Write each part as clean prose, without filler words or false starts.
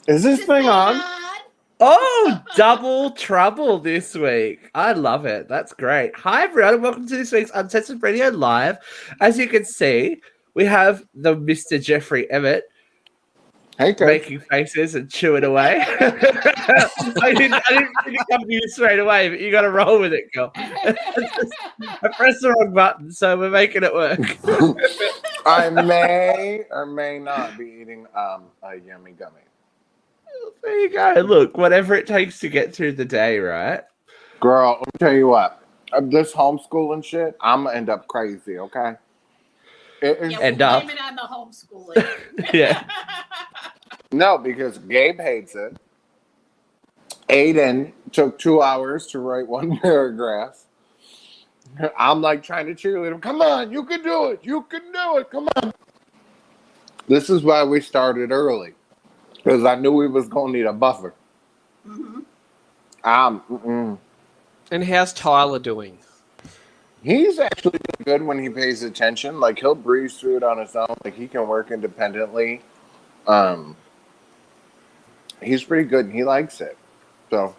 Is this thing on? Oh, double trouble this week. I love it. That's great. Hi, everyone, and welcome to this week's Uncensored Radio Live. As you can see, we have the Mr. Jeffrey Emmett Hey, kid. making faces and chewing away. I didn't mean to come to you straight away, but you got to roll with it, girl. I pressed the wrong button, so we're making it work. I may or may not be eating a yummy gummy. There you go. Look, whatever it takes to get through the day, right? Girl, let me tell you what. This homeschooling shit, I'm going to end up crazy, okay? End up. Blame it on the homeschooling. Yeah. No, because Gabe hates it. Aiden took 2 hours to write one paragraph. I'm like trying to cheerlead him. Come on, you can do it. You can do it. Come on. This is why we started early. Because I knew we was going to need a buffer. And how's Tyler doing? He's actually good when he pays attention. Like, he'll breeze through it on his own. Like, he can work independently. He's pretty good, and he likes it. So.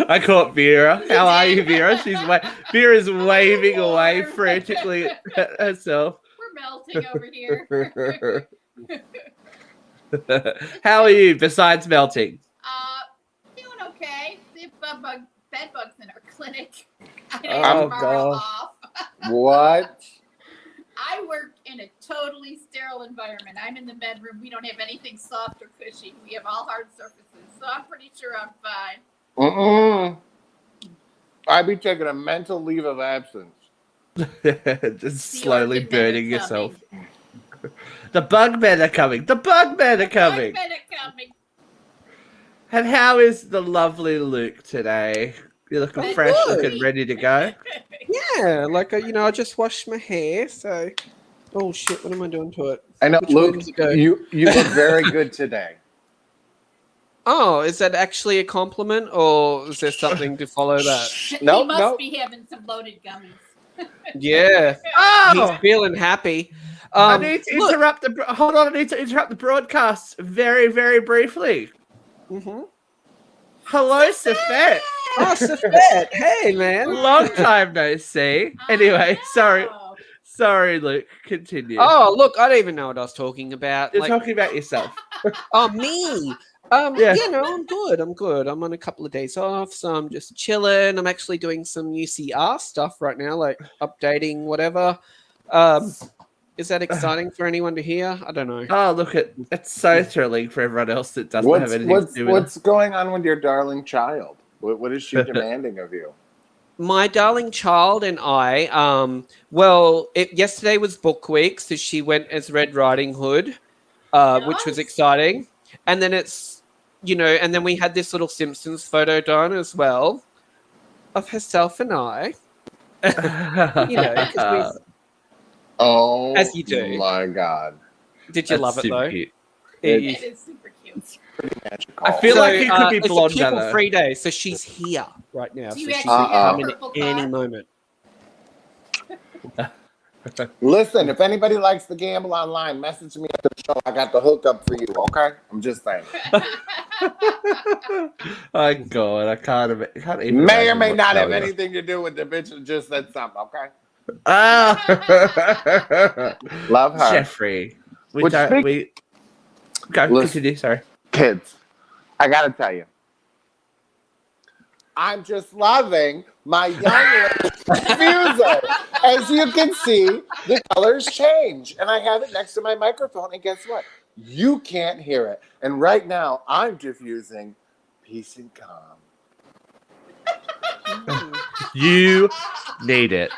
I caught Vera. How are you, Vera? Vera's waving away frantically at herself. We're melting over here. How are you besides melting? Doing okay. The bed bugs in our clinic. Oh, God. What? I work in a totally sterile environment. I'm in the bedroom. We don't have anything soft or cushy. We have all hard surfaces. So I'm pretty sure I'm fine. I'd be taking a mental leave of absence. Just slowly burning yourself. The bug men are coming. The bug men are coming. And how is the lovely Luke today? You're looking fresh, looking ready to go. Yeah, like I just washed my hair, so oh shit, what am I doing to it? I know, Which way Luke. does it go? You look very good today. Oh, is that actually a compliment, or is there something to follow that? He Nope, must nope. be having some loaded gummies. Yeah, Oh! he's feeling happy. I need to interrupt hold on, I need to interrupt the broadcast very, very briefly. Hello, Safette. Oh, Safette. Hey, man. Long time no see. Anyway, sorry. Oh. Sorry, Luke. Continue. Oh, look, I don't even know what I was talking about. You're talking about yourself. Oh, me. Yeah. I'm good. I'm on a couple of days off, so I'm just chilling. I'm actually doing some UCR stuff right now, like updating whatever. Is that exciting for anyone to hear? I don't know. Oh, look, it's so thrilling for everyone else that doesn't have anything to do with What's going on with your darling child? What is she demanding of you? My darling child and I, yesterday was book week, so she went as Red Riding Hood, which was exciting. And then and then we had this little Simpsons photo done as well of herself and I. As you do. My God. Did you love it though? Cute. It is super cute. Pretty magical. I feel like he could be blonde. It's a pupil-free day, so she's here right now. Do So you she actually can have come a in purple any car? moment. Listen, if anybody likes to gamble online, message me at the show. I got the hookup for you, okay? I'm just saying. Oh, God. I can't even. May or may imagine not what's have going on. anything to do with the bitch that just said something, okay? Ah. Love her. Jeffrey. Which Go, continue, sorry. Kids, I gotta tell you, I'm just loving my young diffuser. As you can see, the colors change, and I have it next to my microphone, and guess what? You can't hear it. And right now, I'm diffusing peace and calm. You need it.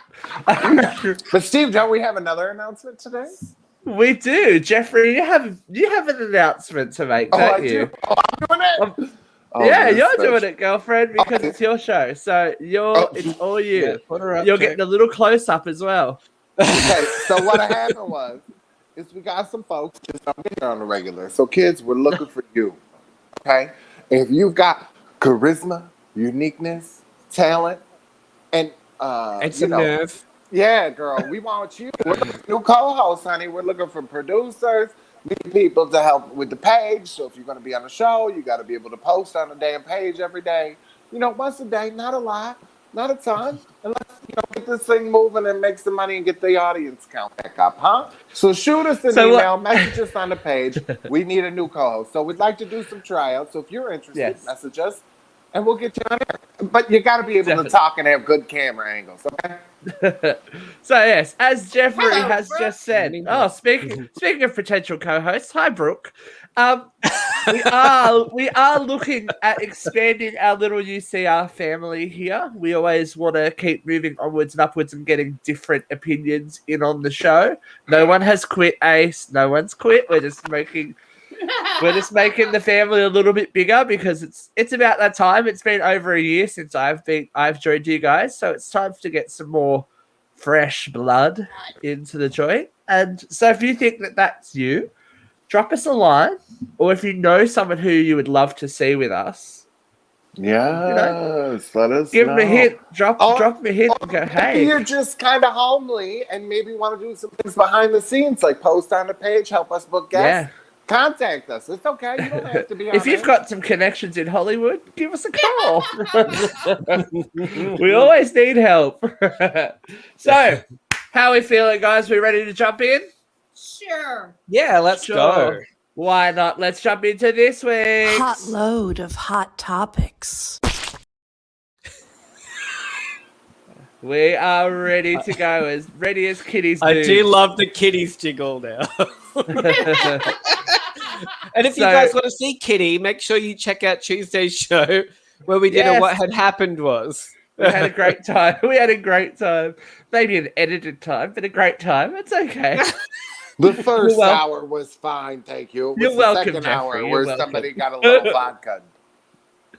But Steve, don't we have another announcement today? We do. Jeffrey, you have an announcement to make, don't you? Do. Oh, I'm doing it. Yeah, you're doing it, girlfriend, because it's your show. So it's all you. Yeah, put her up, You're Jake. getting a little close up as well. Okay, so what happened is we got some folks just don't get here on the regular. So kids, we're looking for you. Okay? If you've got charisma, uniqueness, talent, and some nerve. Yeah, girl, we want you. We're looking for new co-hosts, honey. We're looking for producers, We need people to help with the page. So if you're going to be on a show, you got to be able to post on a damn page every day. Once a day, not a lot, not a ton. And let's get this thing moving and make some money and get the audience count back up, huh? So shoot us an So email, message us on the page. We need a new co-host. So we'd like to do some tryouts. So if you're interested, Yes. message us and we'll get you on air. But you got to be able Definitely. to talk and have good camera angles, okay? So yes, as Jeffrey Hello, has Brooke. just said. Oh, speaking of potential co-hosts, hi Brooke. We are looking at expanding our little UCR family here. We always want to keep moving onwards and upwards and getting different opinions in on the show. No one has quit, Ace. No one's quit. We're just making the family a little bit bigger because it's about that time. It's been over a year since I've joined you guys, so it's time to get some more fresh blood into the joint. And so if you think that that's you, drop us a line, or if you know someone who you would love to see with us, Yes, let us give know. them a hint. Drop Or- them a hint and go, Maybe hey. you're just kind of homely and maybe want to do some things behind the scenes, like post on the page, help us book guests. Yeah. Contact us. It's okay. You don't have to be on If you've it. got some connections in Hollywood, give us a call. We always need help. So, how are we feeling, guys? We ready to jump in? Sure. Yeah, let's Sure. go. Why not? Let's jump into this week. Hot load of hot topics. We are ready to go, as ready as kitties do. I do love the Kitty's jiggle now. And if you So- guys want to see Kitty, make sure you check out Tuesday's show where we did a Yes. What Had Happened Was. We had a great time. Maybe an edited time, but a great time. It's okay. The first You're wel- hour was fine, thank you. It was You're the welcome, second Jeffrey, hour you're where welcome. somebody got a little vodka.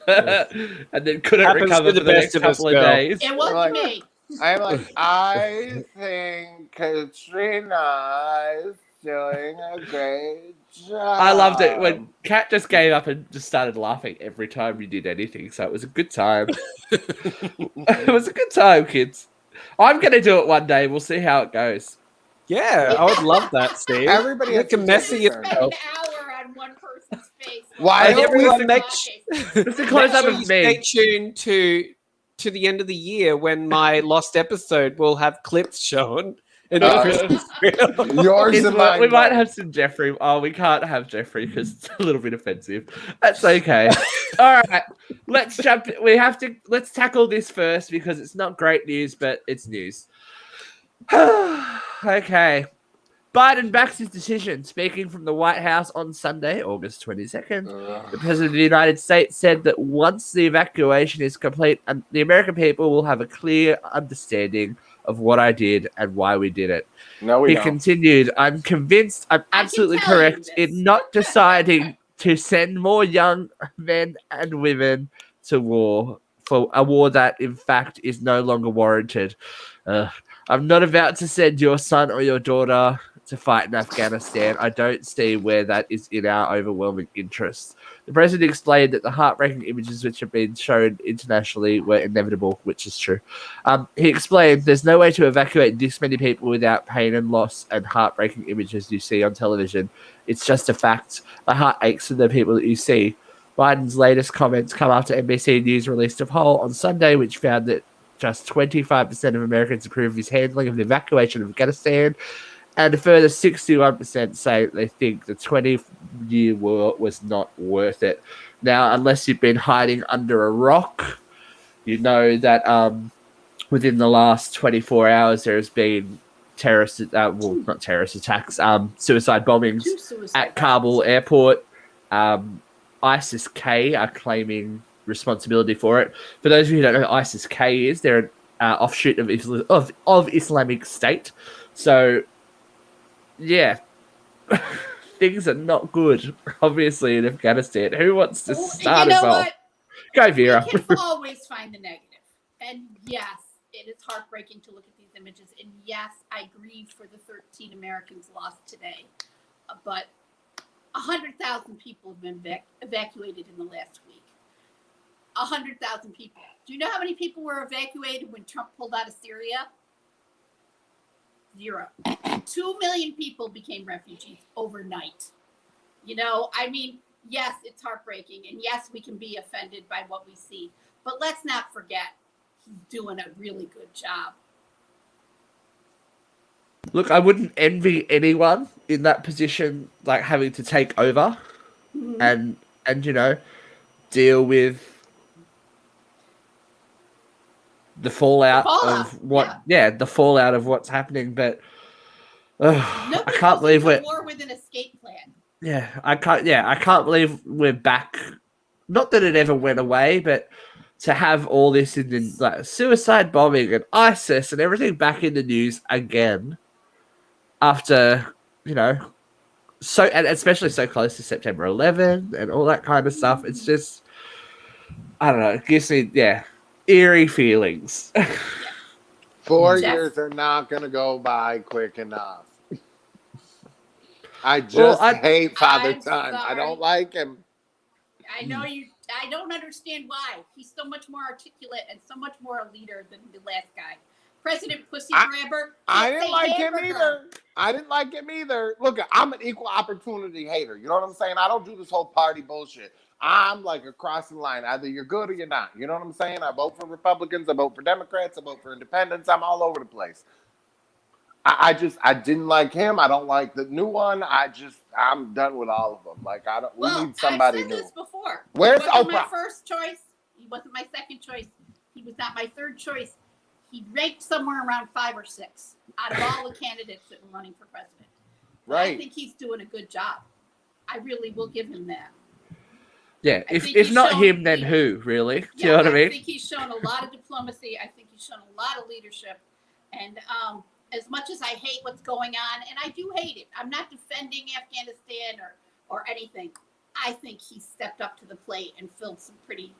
And then couldn't Happens recover to for the the best next of us, couple of girl. days. It was Like- me. I'm like, I think Katrina is doing a great job. I loved it when Kat just gave up and just started laughing every time you did anything. So it was a good time. It was a good time, kids. I'm going to do it one day. We'll see how it goes. Yeah, I would love that, Steve. Everybody has Make a to mess take of a turn. Spend an yourself. hour on one person's face. Why don't we- Everyone make- Just a close up Make sure of you stay me. tuned to the end of the year when my lost episode will have clips shown in the Uh, Christmas reel. Yours and mine. We might both. have some Jeffrey. Oh, we can't have Jeffrey because it's a little bit offensive. That's okay. All right, let's jump. Let's tackle this first because it's not great news, but it's news. Okay. Biden backs his decision. Speaking from the White House on Sunday, August 22nd, the President of the United States said that once the evacuation is complete, the American people will have a clear understanding of what I did and why we did it. No, we He don't. continued, I'm convinced I'm I can absolutely tell you correct this. in not deciding to send more young men and women to war, for a war that, in fact, is no longer warranted. I'm not about to send your son or your daughter to fight in Afghanistan. I don't see where that is in our overwhelming interest. The president explained that the heartbreaking images which have been shown internationally were inevitable, which is true. He explained there's no way to evacuate this many people without pain and loss and heartbreaking images you see on television. It's just a fact. My heart aches for the people that you see. Biden's latest comments come after NBC News released a poll on Sunday which found that just 25% of Americans approve of his handling of the evacuation of Afghanistan, and a further 61% say they think the 20-year war was not worth it. Now, unless you've been hiding under a rock, you know that within the last 24 hours there has been not terrorist attacks, suicide bombings Two suicide at Kabul bombings. airport. ISIS-K are claiming responsibility for it. For those of you who don't know who ISIS-K is, they're an offshoot of Islamic State. So, yeah, things are not good, obviously, in Afghanistan. Who wants to start You know us off? what? Go, Vera. We can always find the negative. And yes, it is heartbreaking to look at these images. And yes, I grieve for the 13 Americans lost today. But 100,000 people have been evacuated in the last week. 100,000 people. Do you know how many people were evacuated when Trump pulled out of Syria? 0. 2 million people became refugees overnight. You know, I mean, yes, it's heartbreaking, and yes, we can be offended by what we see, but let's not forget he's doing a really good job. Look, I wouldn't envy anyone in that position, like having to take over and you know deal with the fallout, of what, the fallout of what's happening. But I Nobody can't goes believe into we're war with an escape plan. I can't believe we're back. Not that it ever went away, but to have all this in the like suicide bombing and ISIS and everything back in the news again after, you know, so, and especially so close to September 11 and all that kind of stuff. It's just, I don't know, it gives me eerie feelings. 4 Jeff? years are not going to go by quick enough. I just hate Father I'm Time. I sorry. don't like him. I know you. I don't understand why. He's so much more articulate and so much more a leader than the last guy. President Pussy Grabber. I didn't like him either. I didn't like him either. Look, I'm an equal opportunity hater. You know what I'm saying? I don't do this whole party bullshit. I'm like across the line. Either you're good or you're not. You know what I'm saying? I vote for Republicans. I vote for Democrats. I vote for Independents. I'm all over the place. I didn't like him. I don't like the new one. I'm done with all of them. Like, we need somebody I've said new. this before. Where's he wasn't Oprah? my first choice. He wasn't my second choice. He was not my third choice. He ranked somewhere around 5 or 6 out of all the candidates that were running for president. Right. I think he's doing a good job. I really will give him that. Yeah, if not him, then who, really? Do you know what I mean? I think he's shown a lot of diplomacy. I think he's shown a lot of leadership. And as much as I hate what's going on, and I do hate it, I'm not defending Afghanistan or anything. I think he stepped up to the plate and filled some pretty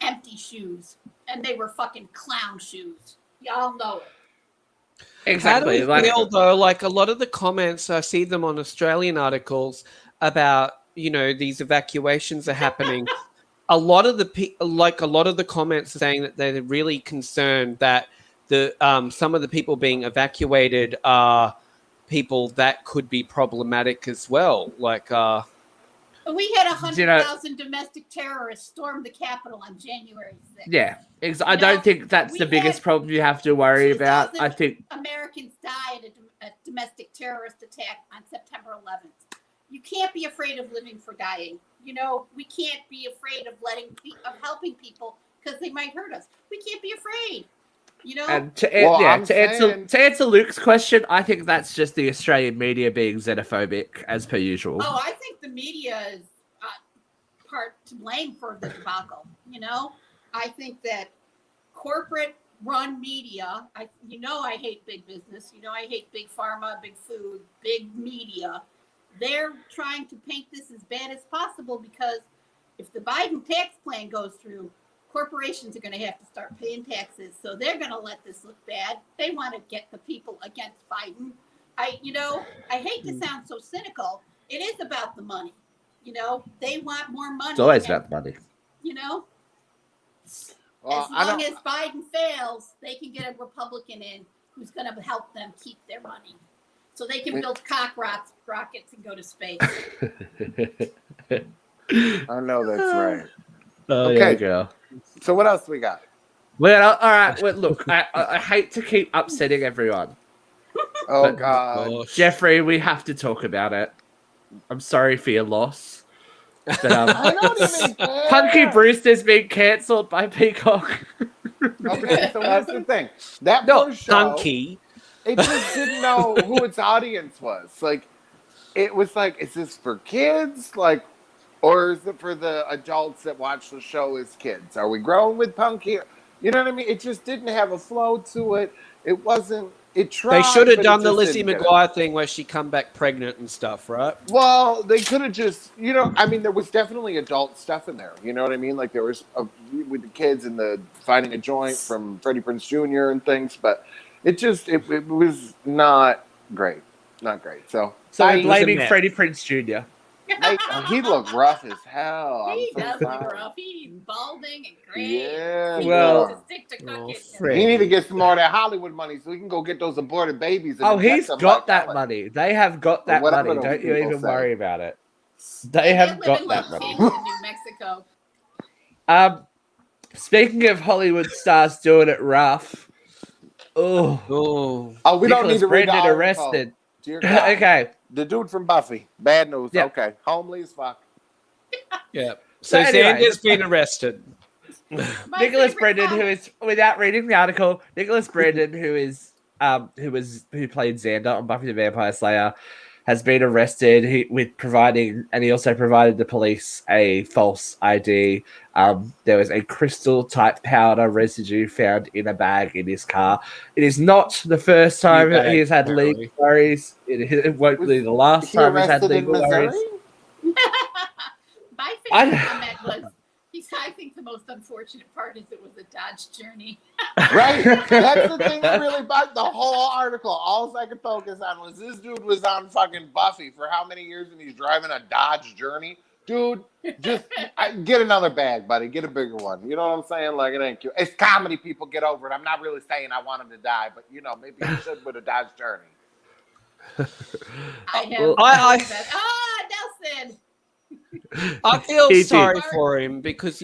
empty shoes. And they were fucking clown shoes. Y'all know it. Exactly. How do you feel, though, like a lot of the comments, I see them on Australian articles about, you know, these evacuations are happening. a lot of the comments are saying that they're really concerned that some of the people being evacuated are people that could be problematic as well. Like, we had 100,000 domestic terrorists storm the Capitol on January 6th. Yeah, I don't think that's the biggest problem you have to worry about. I think Americans died in a domestic terrorist attack on September 11th. You can't be afraid of living for dying. You know, we can't be afraid of helping people because they might hurt us. We can't be afraid. You know, and to answer Luke's question, I think that's just the Australian media being xenophobic as per usual. Oh, I think the media is part to blame for the debacle. You know, I think that corporate-run media. I hate big business. You know, I hate big pharma, big food, big media. They're trying to paint this as bad as possible because if the Biden tax plan goes through, corporations are going to have to start paying taxes. So they're going to let this look bad. They want to get the people against Biden. I hate to sound so cynical. It is about the money. You know, they want more money. It's always about the money. You know, Well, as long as Biden fails, they can get a Republican in who's going to help them keep their money. So they can build cock rockets and go to space. I know that's right. Oh, okay, girl. So what else we got? Well, all right. Well, look, I hate to keep upsetting everyone. Oh, God. Jeffrey, we have to talk about it. I'm sorry for your loss. But, I don't even care. Punky Brewster's been cancelled by Peacock. Okay, so that's the thing. That first show, Punky. it just didn't know who its audience was. Like, it was like, is this for kids? Like, or is it for the adults that watch the show as kids? Are we growing with Punky? You know what I mean? It just didn't have a flow to it. It wasn't. It tried. They should have but done it the just Lizzie didn't get it. McGuire thing where she come back pregnant and stuff, right? Well, they could have just, I mean, there was definitely adult stuff in there. You know what I mean? Like there was with the kids and the finding a joint from Freddie Prinze Jr. and things, but it was not great. Not great. So we're blaming Freddie Prinze Jr. He looked rough as hell. He does look rough. He's balding and gray. Yeah. Well, he need to get some more of that Hollywood money so he can go get those aborted babies. And he's got that money. They have got that money. Don't you even say. worry about it. They have live got in that Los money. Angeles, New Mexico. Speaking of Hollywood stars doing it rough. Oh, Oh, We don't need Nicholas to read the Brendon article. arrested. Dear God. Okay. The dude from Buffy. Bad news. Yeah. Okay. Homely as fuck. yeah. So So anyway, Xander's been arrested. My Nicholas favorite Brendon, who comment- is, without reading the article, Nicholas Brendon, who played Xander on Buffy the Vampire Slayer, has been arrested. And he also provided the police a false ID. There was a crystal type powder residue found in a bag in his car. It is not the first time that he has had legal worries. It won't be the last He time he's had arrested in legal Missouri? worries. My I- favorite comment was, I think the most unfortunate part is it was a Dodge Journey. Right. That's the thing that really bugged the whole article. All I could focus on was this dude was on fucking Buffy for how many years and he's driving a Dodge Journey. Dude, just get another bag, buddy. Get a bigger one. You know what I'm saying? Like, it ain't cute. It's comedy, people. Get over it. I'm not really saying I want him to die, but, maybe you should with a Dodge Journey. Nelson! I feel He did. sorry for him because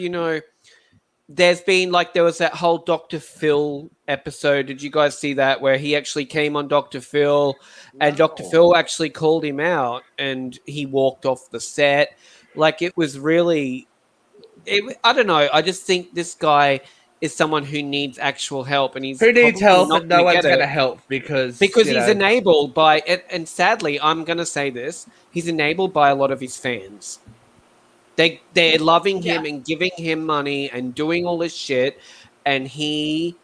there's been there was that whole Dr. Phil episode. Did you guys see that where he actually came on Dr. Phil and Dr. No. Phil actually called him out and he walked off the set? It was really, I don't know. I just think this guy is someone who needs actual help and he's Who needs probably help not and no gonna one's get going to it. help because Because he's enabled by it, and sadly, I'm going to say this: he's enabled by a lot of his fans. They're loving him and giving him money and doing all this shit, and he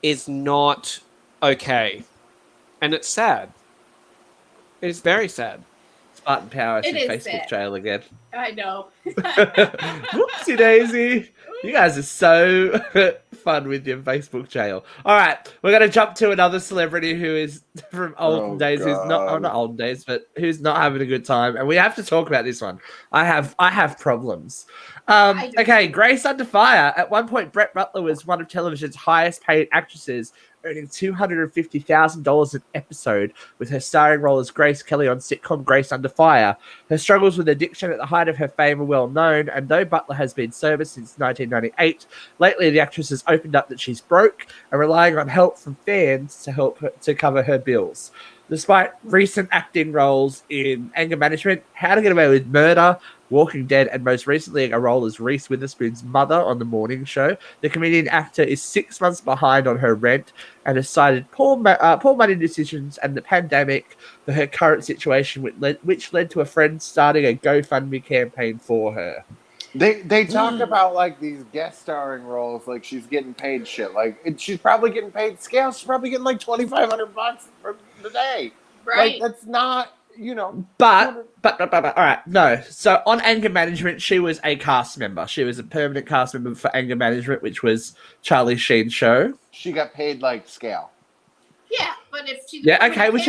is not okay, and it's sad. It's very sad. Spartan Power is It in is Facebook sad. jail again. I know. Whoopsie daisy. You guys are so fun with your Facebook jail. All right, we're going to jump to another celebrity who is from olden days, who's not olden days, but who's not having a good time, and we have to talk about this one. I have problems. Okay, Grace Under Fire. At one point, Brett Butler was one of television's highest paid actresses, earning $250,000 an episode with her starring role as Grace Kelly on sitcom Grace Under Fire. Her struggles with addiction at the height of her fame are well known, and though Butler has been sober since 1998, lately the actress has opened up that she's broke and relying on help from fans to help her to cover her bills. Despite recent acting roles in Anger Management, How to Get Away with Murder, Walking Dead, and most recently a role as Reese Witherspoon's mother on The Morning Show, the comedian actor is 6 months behind on her rent and has cited poor money decisions and the pandemic for her current situation, which led to a friend starting a GoFundMe campaign for her. They talk about these guest starring roles, like she's getting paid shit. She's probably getting paid scale. She's probably getting $2,500 for the day. Right. That's not, But all right, no. So on Anger Management, she was a cast member. She was a permanent cast member for Anger Management, which was Charlie Sheen's show. She got paid like scale. Yeah, but if she's which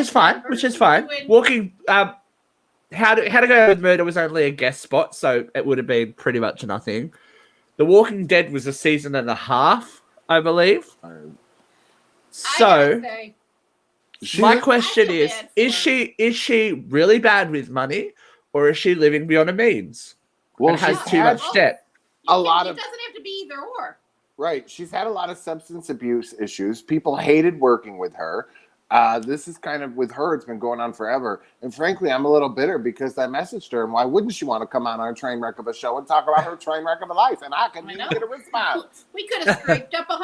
is fine. Walking How to Go with Murder was only a guest spot, so it would have been pretty much nothing. The Walking Dead was a season and a half, I believe. So my question is she really bad with money, or is she living beyond her means? Well, and has she's too much debt. It doesn't have to be either or. Right. She's had a lot of substance abuse issues. People hated working with her. This is kind of, with her, it's been going on forever. And frankly, I'm a little bitter because I messaged her, and why wouldn't she want to come on our train wreck of a show and talk about her train wreck of a life? And I couldn't even get a response. We could have scraped up $100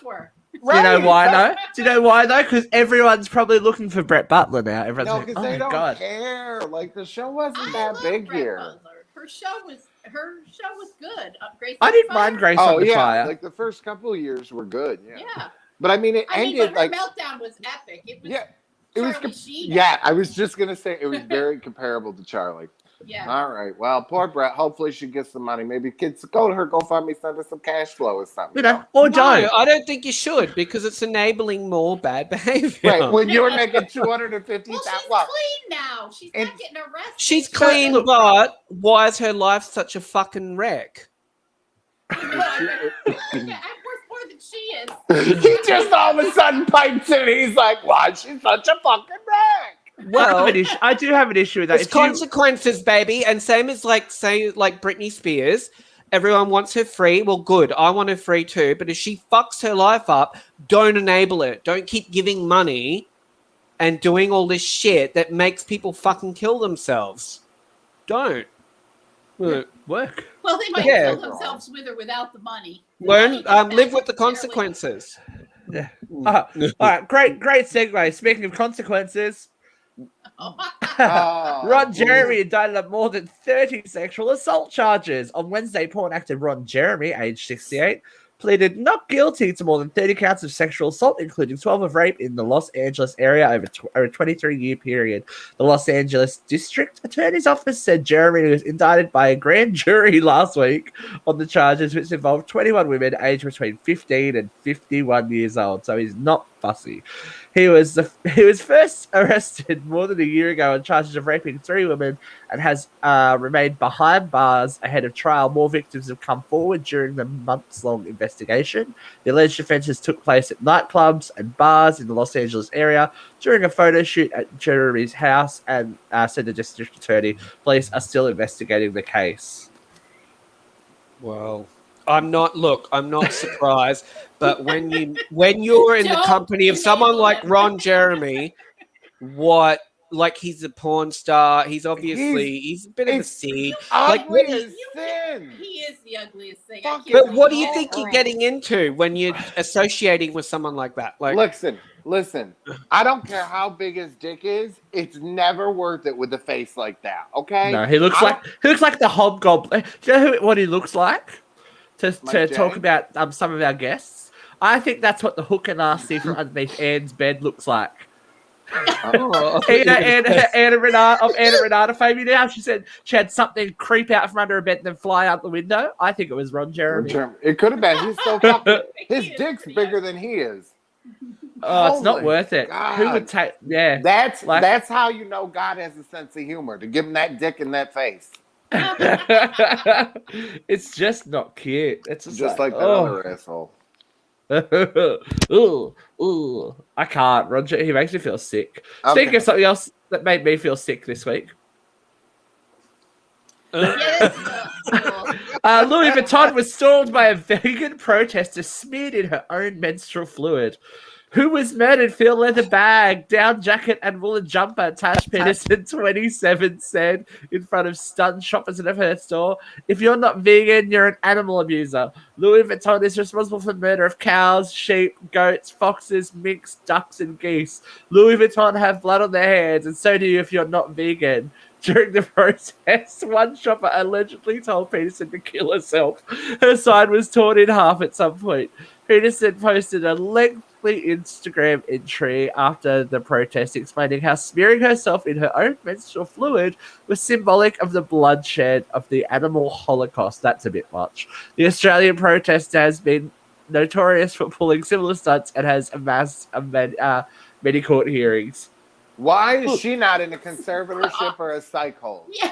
for her. Right. Do you know why though? Do you know why though? Because everyone's probably looking for Brett Butler now. Everyone's No, like, because oh they my don't God. care. The show wasn't that love big Brett here. Butler. Her show was good. Grace I Under didn't Fire. mind Grace Oh, Under yeah. Fire. The first couple of years were good. Yeah. Yeah. But I mean, it But ended her like. meltdown was epic. It was Yeah. It was. Charlie Sheen. Yeah, I was just going to say it was very comparable to Charlie. Yeah. All right. Well, poor Brett. Hopefully she gets some money. Maybe kids go to her, GoFundMe, send her some cash flow or something. Or No, don't. I don't think you should because it's enabling more bad behavior. Right. When you're making $250,000. Well, she's clean now. She's not getting arrested. She's clean, but why is her life such a fucking wreck? Worth more than she is. He just all of a sudden pipes in. He's like, why is she such a fucking wreck? Well, I do have an issue with that. there's consequences, baby. And same as like Britney Spears. Everyone wants her free. Well, good. I want her free too. But if she fucks her life up, don't enable it. Don't keep giving money and doing all this shit that makes people fucking kill themselves. Don't. work. Well, they might Yeah. kill themselves with or without the money. Learn, Money live with the necessarily- consequences. Yeah. All right, great segue. Speaking of consequences, Oh. Ron Jeremy indicted on more than 30 sexual assault charges. On Wednesday, porn actor Ron Jeremy, age 68, pleaded not guilty to more than 30 counts of sexual assault, including 12 of rape in the Los Angeles area over a 23-year period. The Los Angeles District Attorney's Office said Jeremy was indicted by a grand jury last week on the charges, which involved 21 women aged between 15 and 51 years old. So he's not fussy. He was first arrested more than a year ago on charges of raping 3 women and has remained behind bars ahead of trial. More victims have come forward during the months-long investigation. The alleged offences took place at nightclubs and bars in the Los Angeles area during a photo shoot at Jeremy's house, and said the district attorney. Police are still investigating the case. Well, I'm not surprised, but when you're in the Don't company of someone enable like him. Ron Jeremy, he's a porn star, he's a bit of a seed. Like, Ugly what do you- as sin. He is the ugliest thing. Fuck I it. can't But what do believe you it. think you're getting into when you're associating with someone like that? Like, Listen. I don't care how big his dick is. It's never worth it with a face like that. Okay? No, he looks like the hobgoblin. Do you know what he looks like? To Like talk Jay? about some of our guests, I think that's what the hook and nasty from underneath Anne's bed looks like. oh, Anna Renata fame. You know how she said she had something creep out from under her bed and then fly out the window? I think it was Ron Jeremy. It could have been. He's so fucking. His He is dick's pretty bigger ugly. than he is. Oh, it's not Holy worth it. God. Who would take? Yeah, That's how you know God has a sense of humor, to give him that dick in that face. it's just not cute. It's Just like that oh. other asshole. ooh, I can't. Roger, he makes me feel sick. Okay. Speaking of something else that made me feel sick this week, Yes, Louis Vuitton was stormed by a vegan protester smeared in her own menstrual fluid. Who was murdered? Feel leather bag, down jacket, and woolen jumper. Tash Peterson, 27, said in front of stunned shoppers at her store. If you're not vegan, you're an animal abuser. Louis Vuitton is responsible for the murder of cows, sheep, goats, foxes, minks, ducks, and geese. Louis Vuitton have blood on their hands, and so do you if you're not vegan. During the protest, one shopper allegedly told Peterson to kill herself. Her sign was torn in half at some point. Peterson posted a lengthy Instagram entry after the protest explaining how smearing herself in her own menstrual fluid was symbolic of the bloodshed of the animal holocaust. That's a bit much. The Australian protest has been notorious for pulling similar stunts and has amassed many court hearings. Why is she not in a conservatorship or a psych hold? yeah.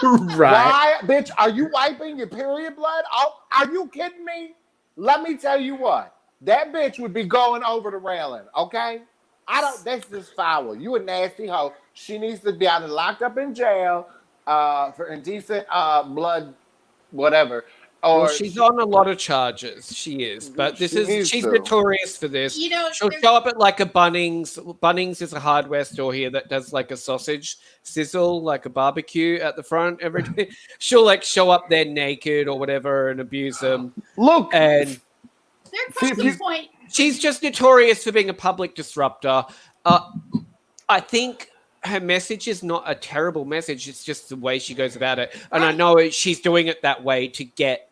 Right. Why, bitch, are you wiping your period blood? Oh, are you kidding me? Let me tell you what. That bitch would be going over the railing, okay? That's just foul. You a nasty hoe. She needs to be either locked up in jail for indecent blood, whatever. Or well, she's on a lot of charges. She is, but she's notorious for this. You know, She'll show up at like a Bunnings. Bunnings is a hardware store here that does like a sausage sizzle, like a barbecue at the front every day. She'll like show up there naked or whatever and abuse them. look, And there comes a point. she's just notorious for being a public disruptor. I think her message is not a terrible message. It's just the way she goes about it. And I know she's doing it that way to get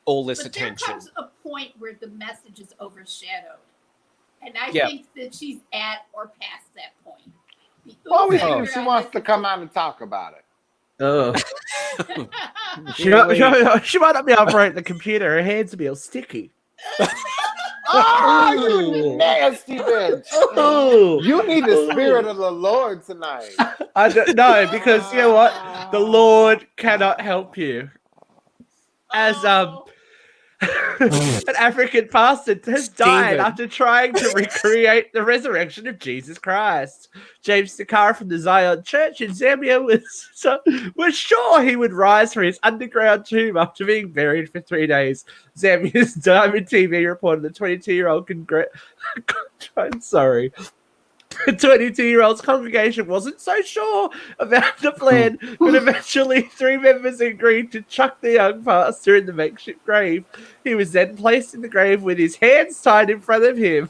all this But attention. there comes a point where the message is overshadowed. And I Yeah. think that she's at or past that point. well, we Figure think she out wants that- to come out and talk about it. Oh. she might not be able to operate the computer. Her hands will be all sticky. Oh, you nasty bitch. Oh. You need the spirit of the Lord tonight. I don't know, because you know what? The Lord cannot help you. As Oh, An African pastor has died Stephen. after trying to recreate the resurrection of Jesus Christ. James Sakara from the Zion Church in Zambia was sure he would rise from his underground tomb after being buried for 3 days. Zambia's Diamond TV reported the 22-year-old sorry. The 22-year-old's congregation wasn't so sure about the plan, but eventually 3 members agreed to chuck the young pastor in the makeshift grave. He was then placed in the grave with his hands tied in front of him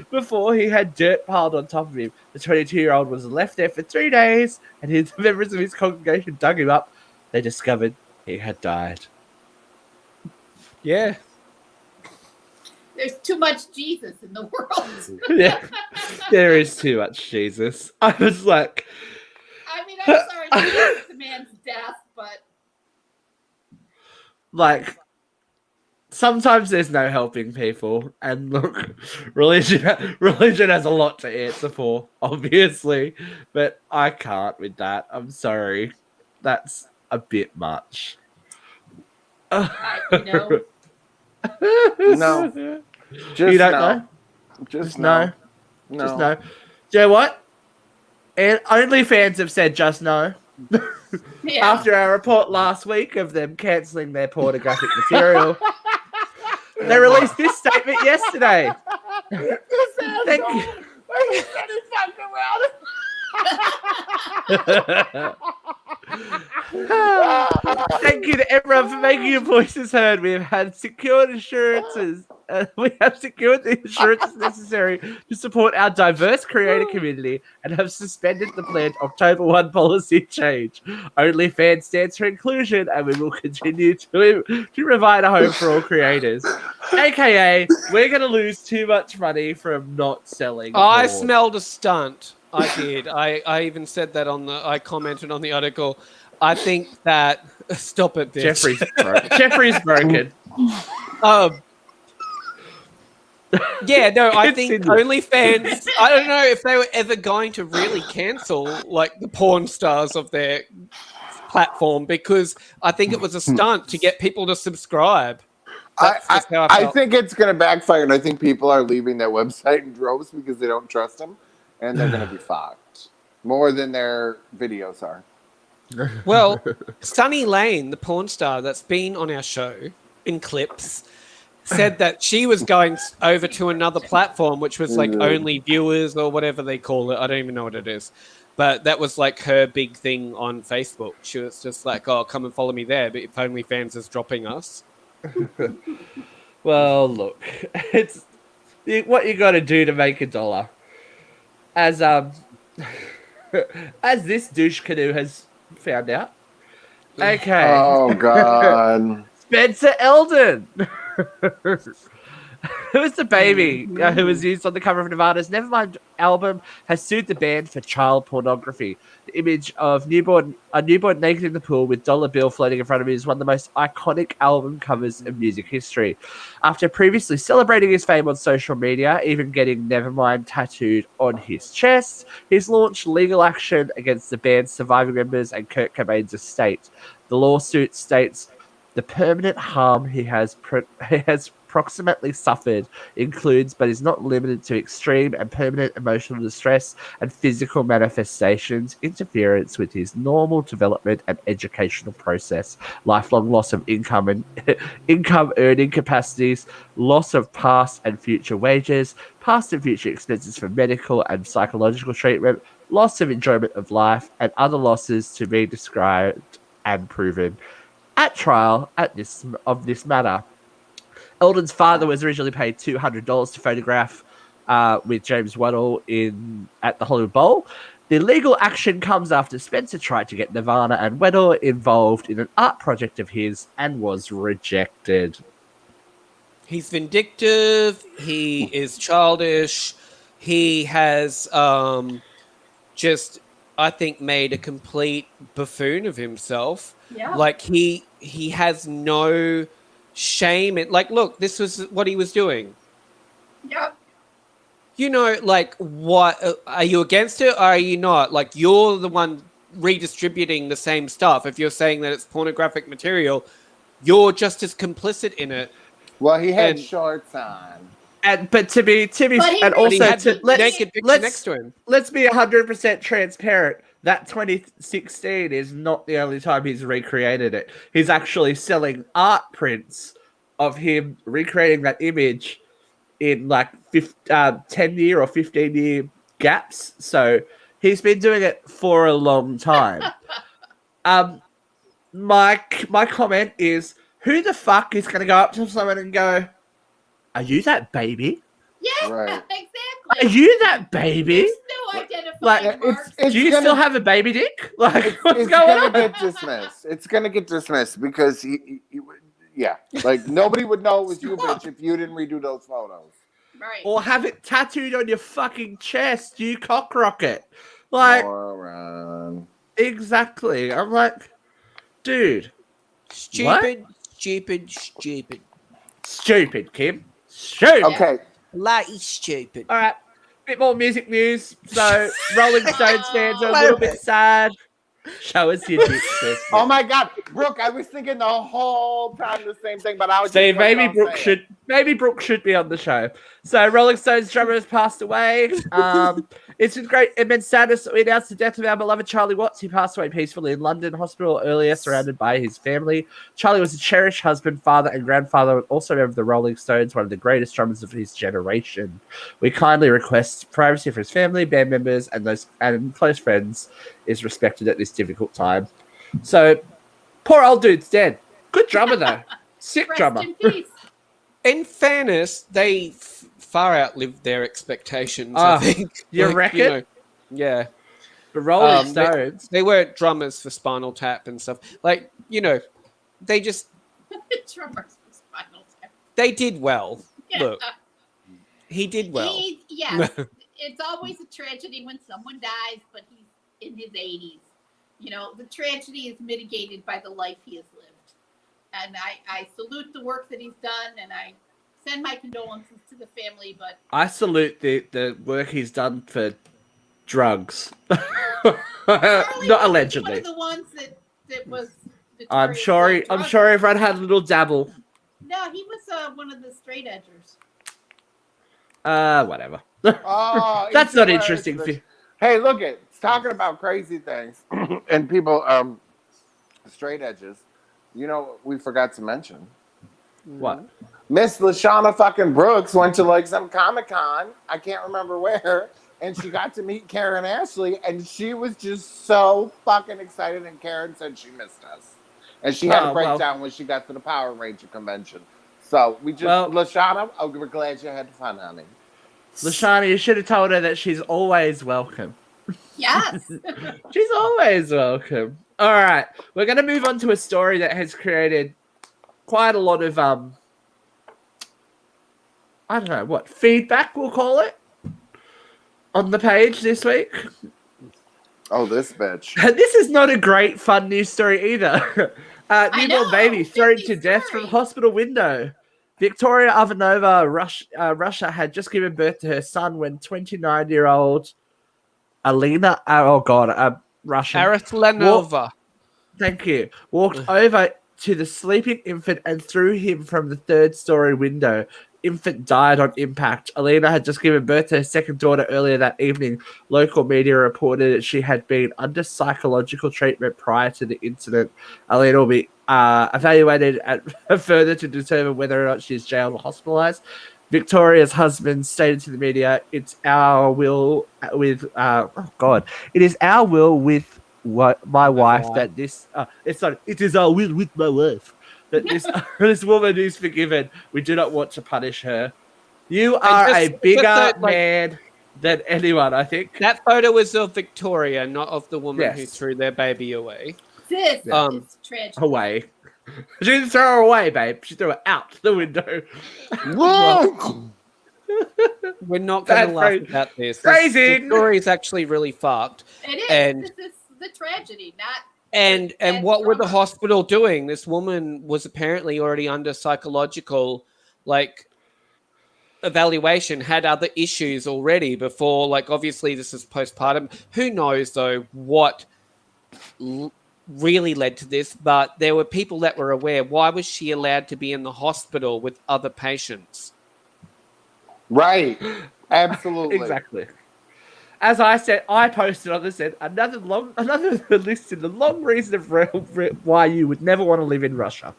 before he had dirt piled on top of him. The 22-year-old was left there for 3 days, and the members of his congregation dug him up. They discovered he had died. Yeah. There's too much Jesus in the world. Yeah, there is too much Jesus. I was like, I mean, I'm sorry to hear the man's death, but like, sometimes there's no helping people, and look, religion has a lot to answer for, obviously, but I can't with that. I'm sorry, that's a bit much. you know, No. Just You don't no. know? Just No. no. Just no. Do you know what? And OnlyFans have said just no. yeah. After our report last week of them cancelling their pornographic material, they released this statement yesterday. Thank you. Thank you to everyone for making your voices heard. We have had secured assurances. We have secured the assurances necessary to support our diverse creator community and have suspended the planned October 1 policy change. OnlyFans stands for inclusion, and we will continue to provide a home for all creators. AKA, we're going to lose too much money from not selling. I porn. smelled a stunt. I did. I even said that I commented on the article. I think that stop it, bitch. Jeffrey's broken. Yeah, no, I It's think in- OnlyFans. I don't know if they were ever going to really cancel like the porn stars of their platform, because I think it was a stunt to get people to subscribe. That's just how I I felt. think it's going to backfire, and I think people are leaving that website in droves because they don't trust them, and they're going to be fucked more than their videos are. Well, Sunny Lane, the porn star that's been on our show in clips, said that she was going over to another platform, which was like Only Viewers or whatever they call it. I don't even know what it is. But that was like her big thing on Facebook. She was just like, oh, come and follow me there. But if OnlyFans is dropping us. Well, look, it's what you got to do to make $1. As this douche canoe has found out. Okay. Oh, God. Spencer Eldon. Who is the baby who was used on the cover of Nevada's Nevermind album has sued the band for child pornography. The image of a newborn naked in the pool with dollar bill floating in front of him is one of the most iconic album covers in music history. After previously celebrating his fame on social media, even getting Nevermind tattooed on his chest, he's launched legal action against the band's surviving members and Kurt Cobain's estate. The lawsuit states the permanent harm he has proximately suffered includes, but is not limited to, extreme and permanent emotional distress and physical manifestations, interference with his normal development and educational process, lifelong loss of income and income earning capacities, loss of past and future wages, past and future expenses for medical and psychological treatment, loss of enjoyment of life, and other losses to be described and proven at trial of this matter. Eldon's father was originally paid $200 to photograph with James Waddell at the Hollywood Bowl. The legal action comes after Spencer tried to get Nirvana and Waddell involved in an art project of his and was rejected. He's vindictive. He is childish. He has just, I think, made a complete buffoon of himself. Yeah. Like he has no shame. Like, look, this was what he was doing. Yep. You know, like, what are you against it or are you not? Like, you're the one redistributing the same stuff. If you're saying that it's pornographic material, you're just as complicit in it Well, he had And- shorts on. But to be But he and really But he also had to the let's naked picture let's next to him. let's be 100% transparent. That 2016 is not the only time he's recreated it. He's actually selling art prints of him recreating that image in like 10-year or 15-year gaps. So he's been doing it for a long time. My comment is, who the fuck is going to go up to someone and go, "Are you that baby? Yeah, Right. Are exactly. you that baby? There's no identifying Like, marks. it's Do you gonna, still have a baby dick? Like, what's it's going gonna on?" get dismissed. It's gonna get dismissed because yeah, like nobody would know it was you, bitch, if you didn't redo those photos. Right. Or have it tattooed on your fucking chest, you cock rocket. Like, Moron. exactly. I'm like, dude, Stupid. stupid, Kim. Stupid. Okay, Bloody stupid. All right. Bit more music news. So, Rolling Stones fans are a little bit sad. Show us your dick, says oh Brooke. my God, Brooke, I was thinking the whole time the same thing, but I was See, just like, don't maybe Brooke should be on the show. So, Rolling Stones drummer has passed away. It's been great. It meant sadness. We announced the death of our beloved Charlie Watts. He passed away peacefully in London Hospital earlier, surrounded by his family. Charlie was a cherished husband, father, and grandfather, and also a member of the Rolling Stones, one of the greatest drummers of his generation. We kindly request privacy for his family, band members, and those and close friends is respected at this difficult time. So, poor old dude's dead. Good drummer though. Sick Rest drummer. in peace. In fairness, they far outlived their expectations. I think. You reckon? Yeah. The Rolling they- Stones. They weren't drummers for Spinal Tap and stuff. Like, they just Drummers for Spinal Tap. they did well. Yeah. Look, he did well. Yes. It's always a tragedy when someone dies, but he's in his 80s. The tragedy is mitigated by the life he has lived. And I salute the work that he's done, and I send my condolences to the family, but I salute the work he's done for drugs. Charlie Not was allegedly. one of the ones that was I'm sure everyone had a little dabble. No, he was one of the straight edgers. Whatever. Oh, That's not easy interesting. words. Hey, look it. It's talking about crazy things and people, straight edges. We forgot to mention. What? Miss Lashana fucking Brooks went to like some Comic-Con. I can't remember where. And she got to meet Karen Ashley. And she was just so fucking excited. And Karen said she missed us. And she had a breakdown when she got to the Power Ranger convention. So Lashana, we're glad you had fun, honey. Lashana, you should have told her that she's always welcome. Yes. She's always welcome. All right. We're going to move on to a story that has created quite a lot of, I don't know, what, feedback we'll call it, on the page this week. Oh, this bitch. This is not a great fun news story either. Newborn know, baby thrown to 50 death story. from hospital window. Victoria Ivanova, Russia, had just given birth to her son when 29-year-old Alina, Russian. Arislanova. Thank you. Walked over to the sleeping infant and threw him from the third-story window. Infant died on impact. Alina had just given birth to her second daughter earlier that evening. Local media reported that she had been under psychological treatment prior to the incident. Alina will be evaluated further to determine whether or not she is jailed or hospitalized. Victoria's husband stated to the media, "It's our will with it is our will with my wife that this it is our will with my wife that this woman is forgiven. We do not want to punish her. You are a bigger man than anyone, I think." That photo was of Victoria, not of the woman who Yes. threw their baby away. This is tragic. Away. She didn't throw her away, babe. She threw her out the window. Whoa! We're not going to laugh That's about this. Phrasing. This story is actually really fucked. It is. And- This is the tragedy, not. And That's what were the trauma. hospital doing? This woman was apparently already under psychological, evaluation, had other issues already before. Obviously, this is postpartum. Who knows, though, what really led to this, but there were people that were aware. Why was she allowed to be in the hospital with other patients? Right. Absolutely. Exactly. As I said, I posted on this another list in the long reason of why you would never want to live in Russia.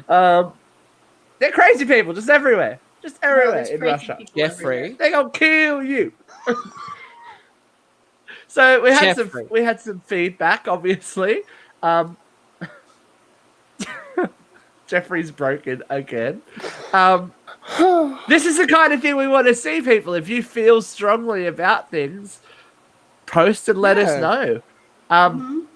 They're crazy people just everywhere. Just No, everywhere there's in crazy Russia. people everywhere. Jeffrey. They're gonna kill you. So we had Jeffrey. some feedback, obviously. Jeffrey's broken again. This is the kind of thing we want to see, people. If you feel strongly about things, post and let us Yeah. know. Mhm.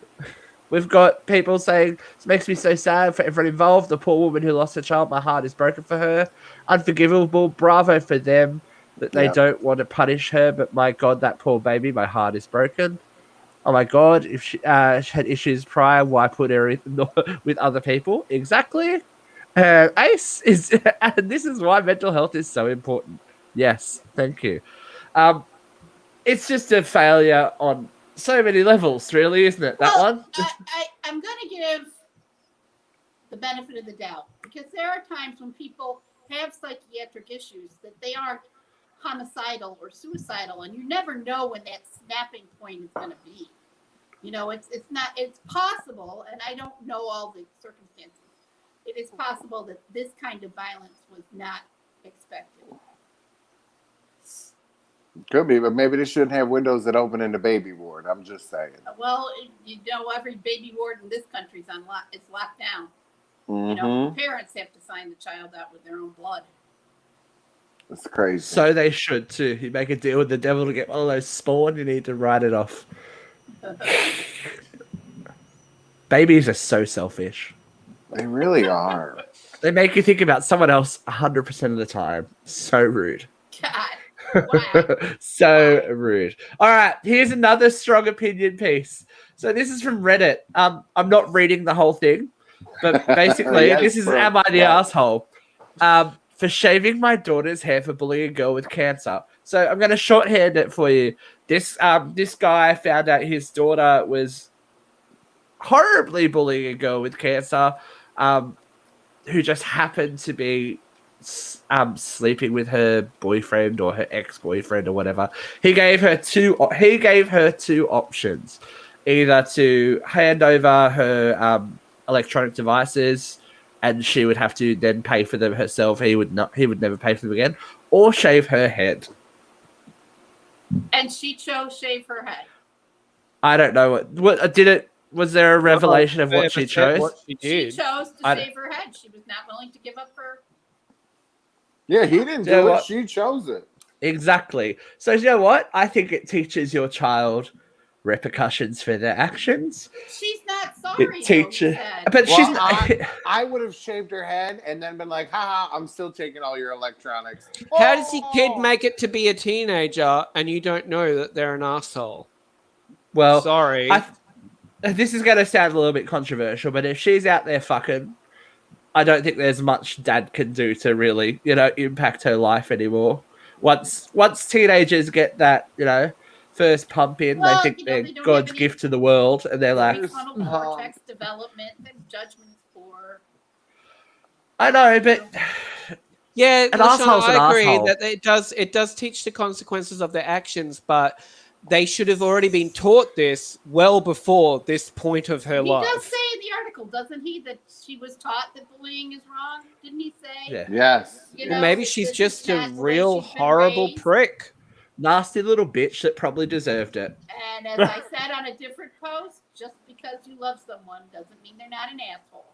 We've got people saying, "This makes me so sad for everyone involved. The poor woman who lost her child, my heart is broken for her. Unforgivable. Bravo for them that they Yep. don't want to punish her. But my God, that poor baby, my heart is broken. Oh my God, if she had issues prior, why put her with other people? Exactly. Ace is, and this is why mental health is so important. Yes, thank you. It's just a failure on so many levels, really, isn't it? That Well, one. I'm going to give the benefit of the doubt because there are times when people have psychiatric issues that they aren't homicidal or suicidal, and you never know when that snapping point is going to be. You know, it's possible, and I don't know all the circumstances. It is possible that this kind of violence was not expected. Could be, but maybe they shouldn't have windows that open in the baby ward. I'm just saying. Well, you know, every baby ward in this country is locked down. Mm-hmm. You know, parents have to sign the child out with their own blood. It's crazy. So they should too. You make a deal with the devil to get one of those spawned, you need to write it off. Babies are so selfish. They really are. They make you think about someone else 100% of the time. So rude. God, why? So rude. All right, here's another strong opinion piece. So this is from Reddit. I'm not reading the whole thing, but basically, Yes, this is bro. Am I the Yeah. Asshole? For shaving my daughter's hair for bullying a girl with cancer. So I'm going to shorthand it for you. This guy found out his daughter was horribly bullying a girl with cancer, who just happened to be sleeping with her boyfriend or her ex-boyfriend or whatever. He gave her two options: either to hand over her electronic devices, and she would have to then pay for them herself. He would never pay for them again, or shave her head. And she chose shave her head. I don't know what did it. Was there a revelation of what she chose? What she did. She chose to shave her head. She was not willing to give up her. Yeah, he didn't You know do it. what? She chose it. Exactly. So you know what? I think it teaches your child repercussions for their actions. She's not sorry. It teaches, though, but Well, she's I would have shaved her head and then been like, haha, I'm still taking all your electronics. How does your kid Oh! make it to be a teenager and you don't know that they're an asshole? well. Sorry. This is going to sound a little bit controversial, but if she's out there fucking, I don't think there's much dad can do to really, impact her life anymore. Once teenagers get that, first pump in, Well, they think they they're don't God's have any- gift to the world, and they're like, prefrontal cortex development and judgments for. I know, but Yeah, An Lashana, asshole's an I agree asshole. that it does teach the consequences of their actions, but they should have already been taught this well before this point of her He life. does say in the article, doesn't he, that she was taught that bullying is wrong? Didn't he say? yeah, Yes. You Well, know, maybe this she's is just a not the way real she's been horrible raised. prick. nasty little bitch that probably deserved it. And as I said on a different post, just because you love someone doesn't mean they're not an asshole.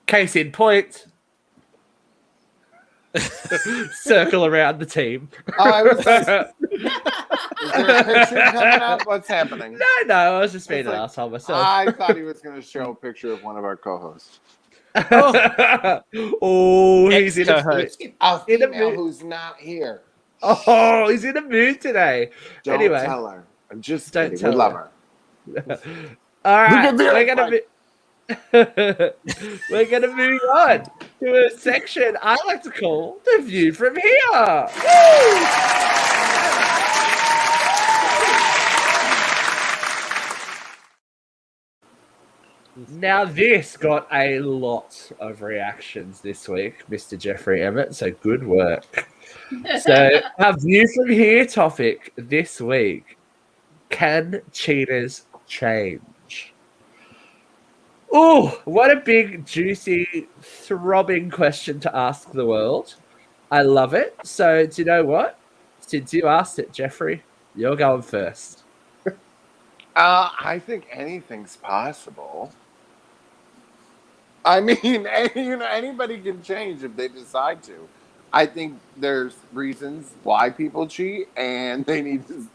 Case in point. Circle around the team. I was like, is there a picture coming up? What's happening? No, I was just being It's an like, asshole myself. I thought he was going to show a picture of one of our co-hosts. Oh, he's in a Ex-co-host. A In a female mood. who's not here. Oh, he's in a mood today. Don't Anyway. tell her. I'm just Don't kidding. tell We love her. her. All right, We can we're be gonna like- we're gonna move on to a section I like to call the view from here. Woo! Now, this got a lot of reactions this week, Mr. Jeffrey Emmett. So good work. So, our view from here topic this week: can cheaters change? Oh, what a big, juicy, throbbing question to ask the world. I love it. So, do you know what? Since you asked it, Jeffrey, you're going first. I think anything's possible. I mean, anybody can change if they decide to. I think there's reasons why people cheat, and they need to,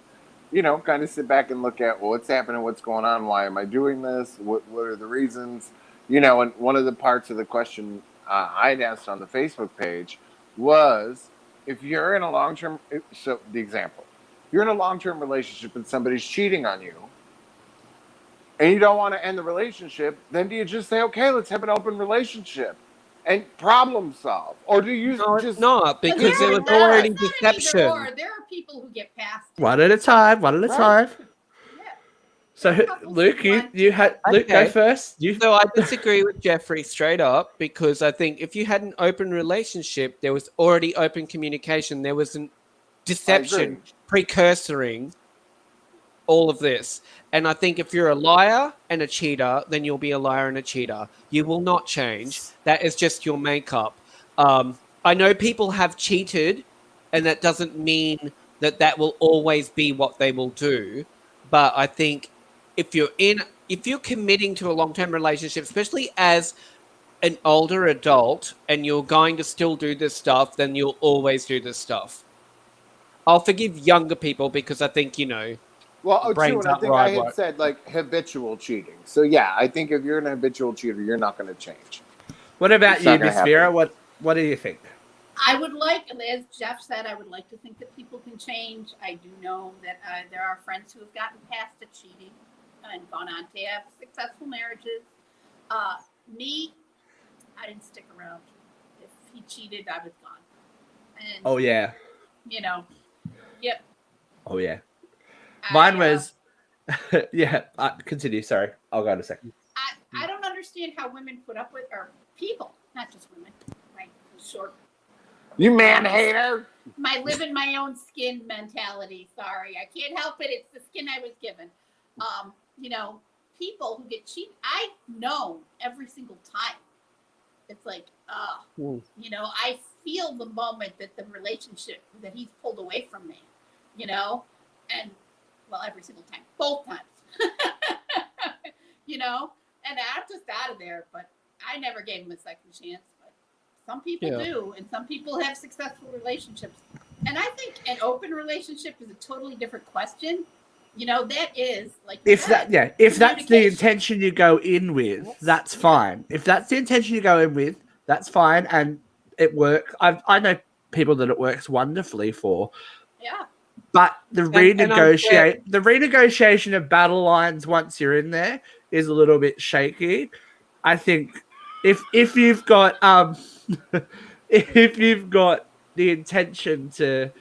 kind of sit back and look at, well, what's happening, what's going on, why am I doing this, what are the reasons, and one of the parts of the question I'd asked on the Facebook page was, if you're in a long-term, so the example, you're in a long-term relationship and somebody's cheating on you, and you don't want to end the relationship, then do you just say, okay, let's have an open relationship and problem solve? Or do you No, just... it's not, But because there was it's not already an either deception. or. There are people who get past it. One at a time. Right. time. Yeah. So, There are couples Luke, who want you to- had Luke go Okay. first. So I disagree with Jeffrey straight up, because I think if you had an open relationship, there was already open communication. There was an deception precursoring all of this. And I think if you're a liar and a cheater, then you'll be a liar and a cheater. You will not change. That is just your makeup. I know people have cheated, and that doesn't mean that that will always be what they will do. But I think if you're committing to a long-term relationship, especially as an older adult, and you're going to still do this stuff, then you'll always do this stuff. I'll forgive younger people because I think, Well, too, brains and I aren't think I right, had right. said, like, habitual cheating. So, yeah, I think if you're an habitual cheater, you're not going to change. What about It's you, not gonna Miss Vera? happen. What do you think? I would like, as Jeff said, I would like to think that people can change. I do know that there are friends who have gotten past the cheating and gone on to have successful marriages. Me, I didn't stick around. If he cheated, I was gone. And, Oh yeah. Yep. Oh yeah. I, Mine was. Yeah. Continue. Sorry, I'll go in a second. I don't understand how women put up with, or people, not just women, like short. You man hater! My live in my own skin mentality. Sorry, I can't help it. It's the skin I was given. People who get cheated, I know every single time. It's like, I feel the moment that the relationship that he's pulled away from me, and every single time, both times, and I'm just out of there. But I never gave him a second chance. But some people do, and some people have successful relationships. And I think an open relationship is a totally different question. That is like If that's the intention you go in with, that's fine. If that's the intention you go in with, that's fine, and it works. I know people that it works wonderfully for. Yeah. But the renegotiation of battle lines once you're in there is a little bit shaky. I think if you've got if you've got the intention to,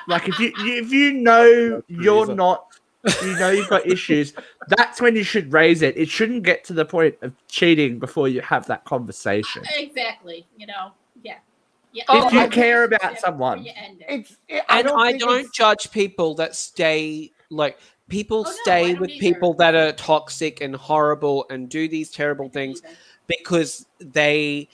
like, if you know you're not, you've got issues, that's when you should raise it. It shouldn't get to the point of cheating before you have that conversation. Exactly. Yeah. If you care about someone. I don't judge people that stay, like, people stay with people that are toxic and horrible and do these terrible things because there's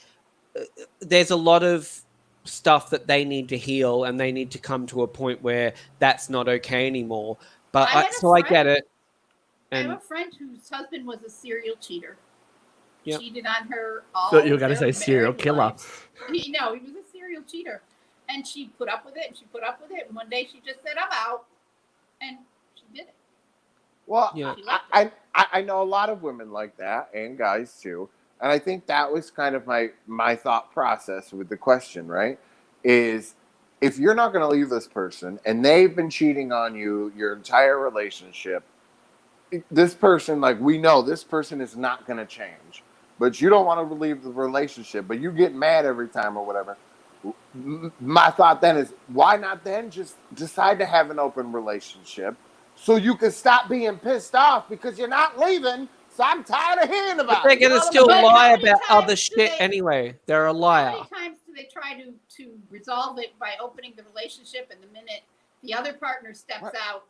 a lot of stuff that they need to heal, and they need to come to a point where that's not okay anymore. But I get it. And I have a friend whose husband was a serial cheater. Yep. Cheated on her. Thought you were going to say serial killer. He was a serial cheater, and she put up with it. And she put up with it. And one day she just said, "I'm out," and she did it. Well, I know a lot of women like that, and guys too. And I think that was kind of my thought process with the question, right? Is if you're not going to leave this person and they've been cheating on you your entire relationship, this person, like, we know this person is not going to change, but you don't want to leave the relationship, but you get mad every time or whatever. My thought then is, why not then just decide to have an open relationship so you can stop being pissed off because you're not leaving So I'm tired of hearing about They're it. You gonna know still what I'm saying? lie How many about times other do shit they- anyway. They're a How liar. many times do they try to resolve it by opening the relationship, and the minute the other partner steps What? out,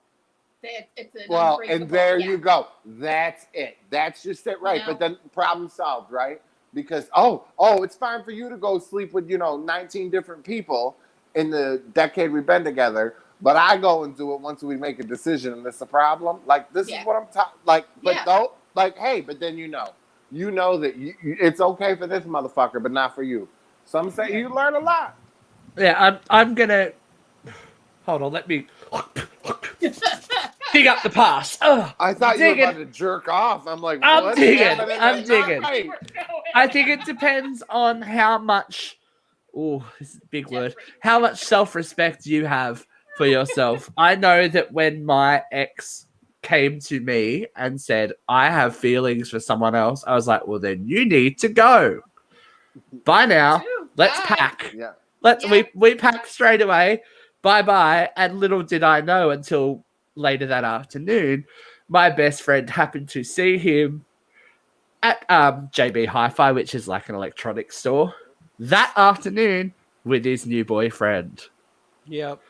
it's an Well, unbreakable, and there yeah. you go. That's it. That's just it, right? You But know? then problem solved, right? Because it's fine for you to go sleep with 19 different people in the decade we've been together, but I go and do it once we make a decision, and it's a problem. Like this Yeah. is what I'm talking. Like, but Yeah. though, like, hey, but then you know that it's okay for this motherfucker, but not for you. Some say you learn a lot. Yeah, I'm gonna hold on. Let me dig up the past. Oh, I thought you were digging. about to jerk off. I'm like, I'm what's digging. happening I'm at digging. night? I think it depends on how much. Oh, this is a big word. Jeffrey. How much self-respect you have for yourself. I know that when my ex came to me and said, I have feelings for someone else, I was like, well, then you need to go. Bye now. True. Let's Bye. pack. Yeah. Yeah. We packed straight away. Bye. And little did I know until later that afternoon, my best friend happened to see him at JB Hi-Fi, which is like an electronics store, that afternoon with his new boyfriend. Yep.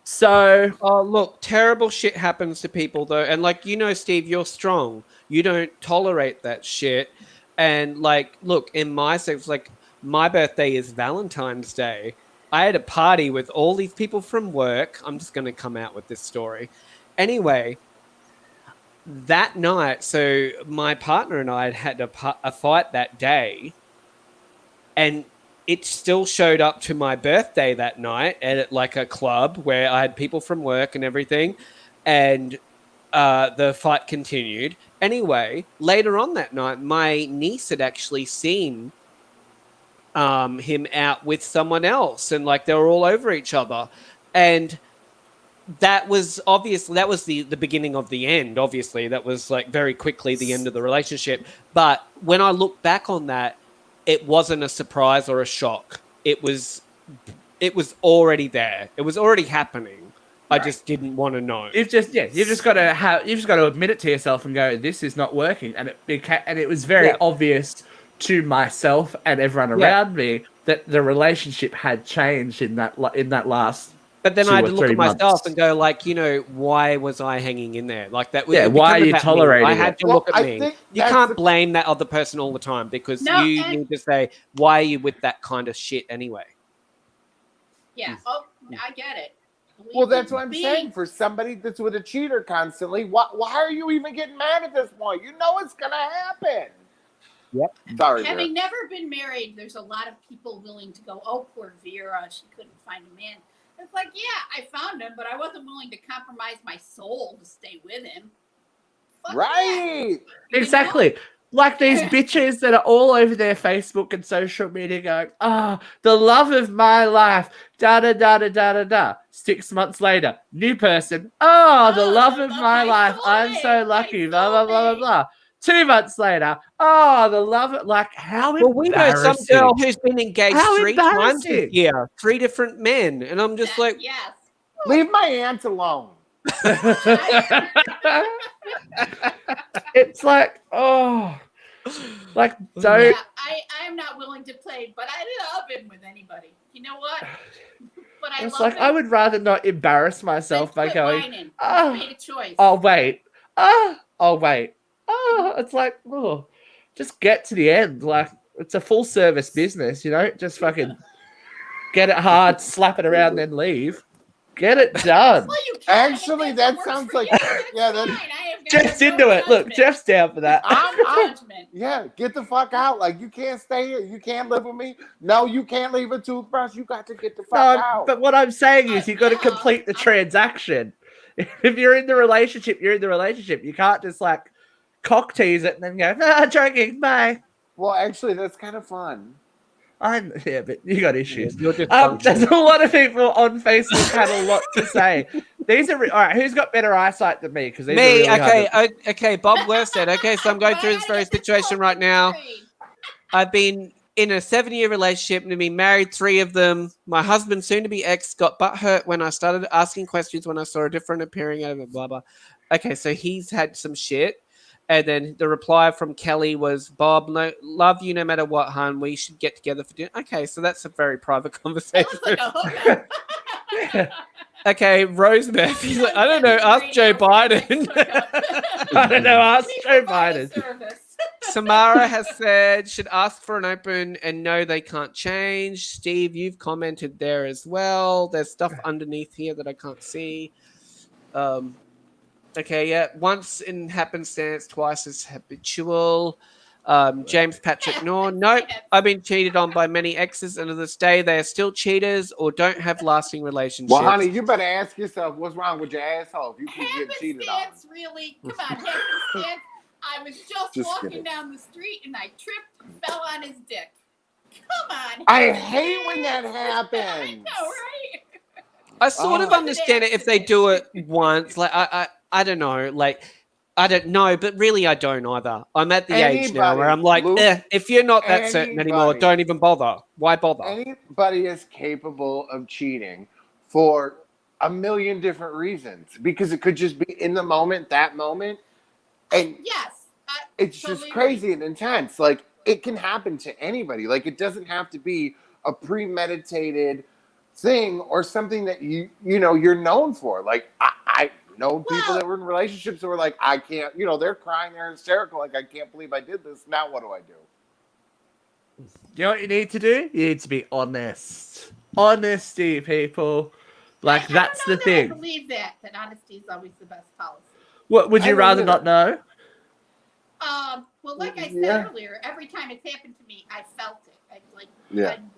So Oh, look, terrible shit happens to people though. And like, Steve, you're strong. You don't tolerate that shit. And like, look, in my sense, like my birthday is Valentine's Day. I had a party with all these people from work. I'm just going to come out with this story. Anyway, that night, so my partner and I had a fight that day. And it still showed up to my birthday that night at like a club where I had people from work and everything. And the fight continued. Anyway, later on that night, my niece had actually seen him out with someone else, and like they were all over each other. And that was the beginning of the end. Obviously, that was like very quickly the end of the relationship. But when I look back on that, it wasn't a surprise or a shock. It was already there. It was already happening. I just didn't want to know. you've just got to admit it to yourself and go, this is not working. And it was very obvious to myself and everyone around me that the relationship had changed in that last. But then 2 I had or to look 3 at myself months. and go, like, why was I hanging in there? Like that. Yeah, it why are became you about me. tolerating I had it? to Well, look at I me. think You that's can't the- blame that other person all the time because No, you and- need to say, why are you with that kind of shit anyway? Yeah. Oh, I get it. Well, that's what I'm saying. For somebody that's with a cheater constantly, why are you even getting mad at this point? You know it's gonna happen. Yep. Sorry, Having Vera. never been married, there's a lot of people willing to go, oh, poor Vera, she couldn't find a man. It's like, yeah, I found him, but I wasn't willing to compromise my soul to stay with him. Fuck that. Right. You Exactly. Like these bitches that are all over their Facebook and social media going, the love of my life, da da da da da da da. 6 months later, new person, the love of my life, I'm so soulmate, lucky, my blah, blah, blah, blah, soulmate. blah. 2 months later, the love of, like, how Well, we know some embarrassing. girl who's been engaged How 3 times embarrassing. this year, 3 different men, and I'm just like, yes. Leave my aunt alone. It's like, like, don't. Yeah, I am not willing to play, but I love him with anybody. You know what? But I It's love like, him. I would rather not embarrass myself by Quit going, whining. "Ah, Made a choice. I'll wait. I'll wait. It's like, just get to the end. Like, it's a full service business, just fucking get it hard, slap it around, then leave. Get it done. Well, you can. Actually, If that works sounds for like- you, that's yeah, that- fine. I have got Jeff's no into it. Look, judgment. Jeff's down for that. I'm- Judgment. Yeah, get the fuck out. Like, you can't stay here. You can't live with me. No, you can't leave a toothbrush. You got to get the fuck No, out. but what I'm saying is you've got to Yeah, complete the transaction. If you're in the relationship, you're in the relationship. You can't just like cock tease it and then go, joking, bye. Well, actually, that's kind of fun. Yeah, but you got issues. you're just There's a lot of people on Facebook had a lot to say. These are all right. Who's got better eyesight than me? Because me. really hard to- Okay. Bob Worsted. Okay, so I'm going through this very situation right now. I've been in a 7-year relationship and been married 3 of them. My husband, soon to be ex, got butthurt when I started asking questions when I saw a different appearing over blah blah. Okay, so he's had some shit. And then the reply from Kelly was, Bob, love you no matter what, hun. We should get together for dinner. Okay, so that's a very private It conversation. looks like a hookup. Okay, Rose Murphy's like, I don't know, ask Joe Biden. I don't know, ask We Joe provide a Biden. service. Samara has said, should ask for an open and no, they can't change. Steve, you've commented there as well. There's stuff underneath here that I can't see. Okay, yeah. Once in happenstance, twice is habitual. James Patrick Norn. Nope. I've been cheated on by many exes, and to this day, they are still cheaters or don't have lasting relationships. Well, honey, you better ask yourself what's wrong with your asshole if you keep getting cheated on. Happenstance, really? Come on, happenstance. I was just walking kidding. down the street and I tripped and fell on his dick. Come on. I hate when that happens. I know, right? I sort of Oh. understand it if they do it once. Like I don't know. Like I don't know, but really I don't either. I'm at the age now where I'm like, Luke, if you're not that certain anymore, anybody. don't even bother. Why bother? Anybody is capable of cheating for a million different reasons because it could just be in the moment, that moment, and Yes. it's just crazy and intense. Like it can happen to anybody. Like it doesn't have to be a premeditated thing or something that you're known for. Like I know people that were in relationships that were like, I can't, they're crying, they're hysterical, like I can't believe I did this. Now what do I do? You know what you need to do? You need to be honest. Honesty, people. Like that's the thing. I believe that honesty is always the best policy. What would you rather not know? Well, like I said earlier, every time it's happened to me, I felt it.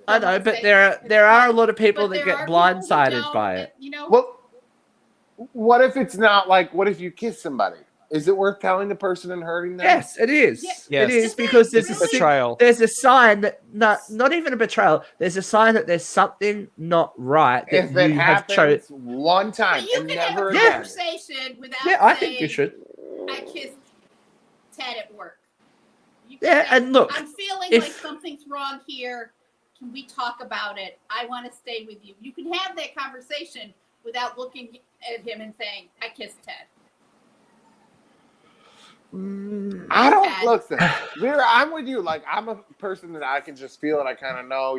I know, but there are a lot of people that get blindsided by it. Well, what if it's not like? What if you kiss somebody? Is it worth telling the person and hurting them? Yes, it is. Yeah. It is because there's It's a betrayal. There's a sign that not even a betrayal. There's a sign that there's something not right. That If it you have happens one time But you and can never have a again. conversation without I think you should. I kissed Ted at work. You Yeah, can say, and look, I'm feeling if- like something's wrong here. Can we talk about it? I want to stay with you. You can have that conversation without looking at him and saying, I kissed Ted. I don't Ted. listen. Lyra, I'm with you. Like I'm a person that I can just feel it. I kind of know.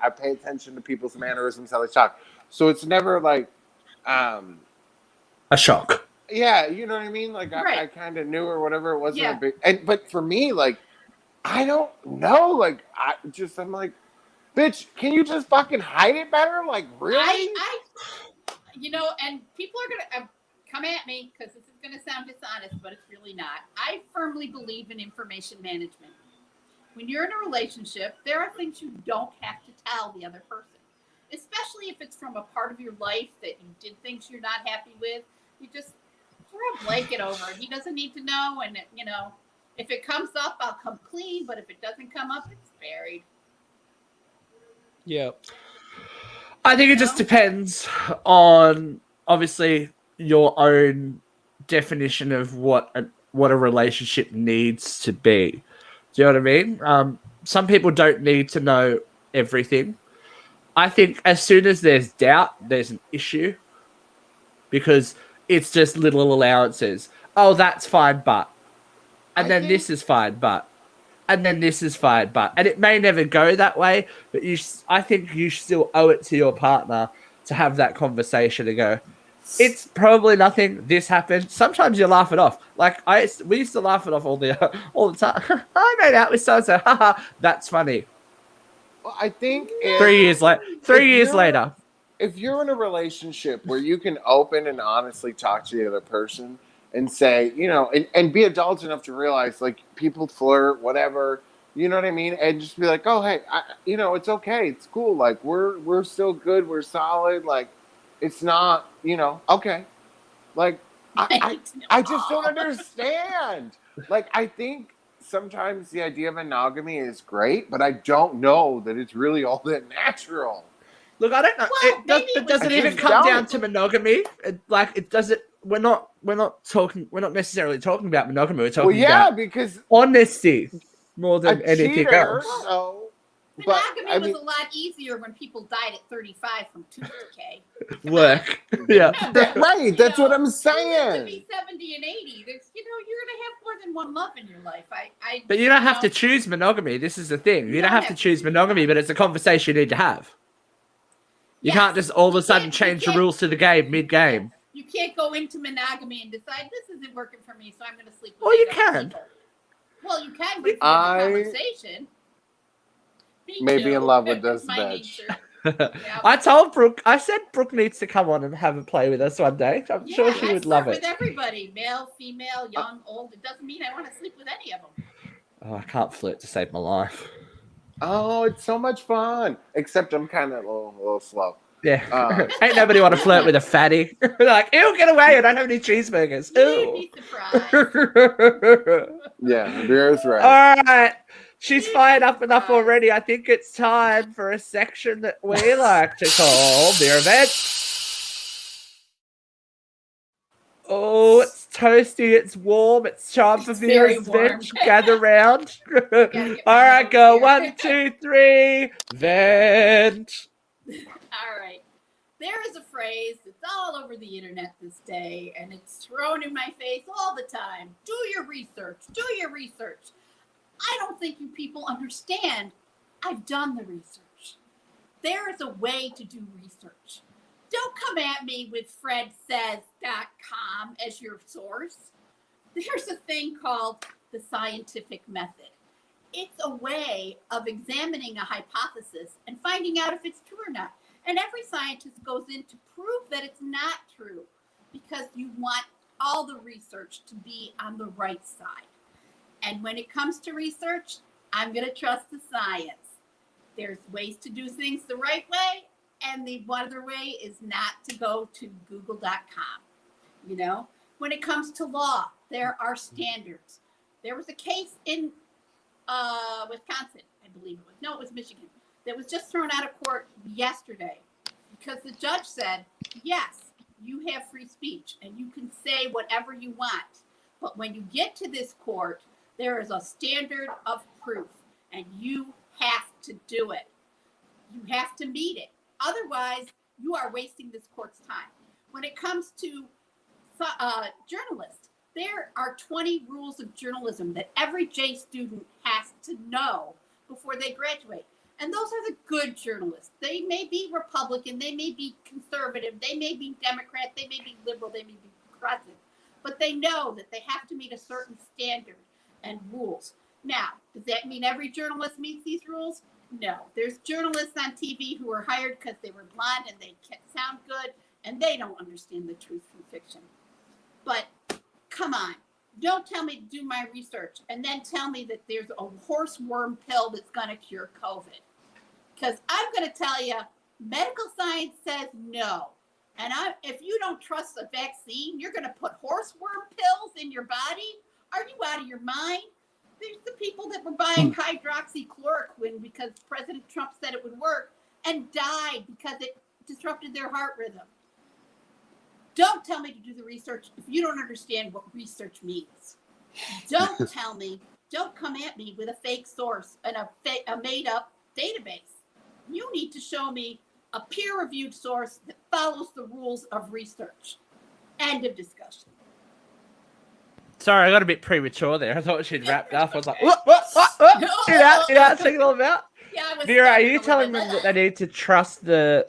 I pay attention to people's mannerisms, how they talk. So it's never like, a shock. yeah, you know what I mean. Like Right. I kind of knew or whatever. It wasn't Yeah. a big. But for me, like I don't know. Like I'm like, bitch, can you just fucking hide it better? Like really? And people are gonna come at me because this is gonna sound dishonest, but it's really not. I firmly believe in information management. When you're in a relationship, there are things you don't have to tell the other person, especially if it's from a part of your life that you did things you're not happy with. You just throw a blanket over it. He doesn't need to know, and if it comes up, I'll come clean. But if it doesn't come up, it's buried. Yeah. I think it just depends on obviously your own definition of what a relationship needs to be. Do you know what I mean? Some people don't need to know everything. I think as soon as there's doubt, there's an issue because it's just little allowances. Oh, that's fine, but. And then this is fine, but. And then this is fine, but. And it may never go that way, but I think you still owe it to your partner to have that conversation and go, it's probably nothing. This happened. Sometimes you laugh it off. Like we used to laugh it off all the time. I made out with so-and-so. Haha, that's funny. Well, I think 3 years later. 3 years later. If you're in a relationship where you can open and honestly talk to the other person and say, and be adults enough to realize, like, people flirt, whatever, you know what I mean? And just be like, oh, hey, it's okay. It's cool. Like, we're still good. We're solid. Like, it's not, okay. Like, I just don't understand. Like, I think sometimes the idea of monogamy is great, but I don't know that it's really all that natural. Look, I don't know. Well, It doesn't even come down to monogamy. It doesn't. We're not necessarily talking about monogamy. We're talking about because honesty more than a anything cheater, else. so But Monogamy I mean, was a lot easier when people died at 35 from tooth decay. Work. Yeah. right. That's what I'm You live to saying. be 70 and 80. There's, you're gonna have more than one love in your life. But you don't have to choose monogamy. This is the thing. You don't have to choose monogamy, but it's a conversation you need to have. You can't just all of a sudden change the rules to the game mid-game. You can't go into monogamy and decide this isn't working for me, so I'm going to sleep with Well, you eight other can. people. Well, you can, but if you have a conversation. Me May be too. in love with That's this my bitch. nature. I told Brooke, I said Brooke needs to come on and have a play with us one day. I'm sure she would love with it. everybody, male, female, young, old. It doesn't mean I want to sleep with any of them. Oh, I can't flirt to save my life. Oh, it's so much fun. Except I'm kind of a little slow. Yeah. Ain't nobody want to flirt with a fatty. Like, ew, get away. I don't have any cheeseburgers. You'd Ew. be surprised. Yeah, Vera's right. All right. She's fired up enough already. I think it's time for a section that we like to call Beer Event. Oh, it's toasty, it's warm, it's time for very Vera's warm. vent. Gather round. get my All right, nose go. here. 1, 2, 3. Vent. All right. There is a phrase that's all over the internet this day, and it's thrown in my face all the time. Do your research. Do your research. I don't think you people understand. I've done the research. There is a way to do research. Don't come at me with fredsays.com as your source. There's a thing called the scientific method. It's a way of examining a hypothesis and finding out if it's true or not. And every scientist goes in to prove that it's not true because you want all the research to be on the right side. And when it comes to research, I'm going to trust the science. There's ways to do things the right way, and the other way is not to go to google.com. When it comes to law, there are standards. There was a case in Wisconsin, I believe it was. No, it was Michigan. That was just thrown out of court yesterday because the judge said, yes, you have free speech and you can say whatever you want. But when you get to this court, there is a standard of proof and you have to do it. You have to meet it. Otherwise, you are wasting this court's time. When it comes to journalists, there are 20 rules of journalism that every J student has to know before they graduate. And those are the good journalists. They may be Republican, they may be conservative, they may be Democrat, they may be liberal, they may be progressive. But they know that they have to meet a certain standard and rules. Now, does that mean every journalist meets these rules? No. There's journalists on TV who are hired because they were blonde and they sound good, and they don't understand the truth from fiction. But come on. Don't tell me to do my research and then tell me that there's a horse worm pill that's going to cure COVID. Because I'm going to tell you, medical science says no. And if you don't trust a vaccine, you're going to put horse worm pills in your body? Are you out of your mind? There's the people that were buying hydroxychloroquine because President Trump said it would work and died because it disrupted their heart rhythm. Don't tell me to do the research if you don't understand what research means. Don't come at me with a fake source and a made-up database. You need to show me a peer-reviewed source that follows the rules of research. End of discussion. Sorry, I got a bit premature there. I thought she'd wrapped up. I was like, what? See that? Check it all out. Yeah, Vera, are you telling them that they need to trust the...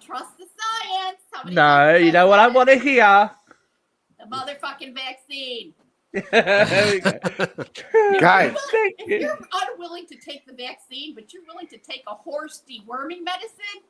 Trust the science. No, you know what I want to hear. The motherfucking vaccine. There we go. Guys. If you're unwilling to take the vaccine, but you're willing to take a horse deworming medicine,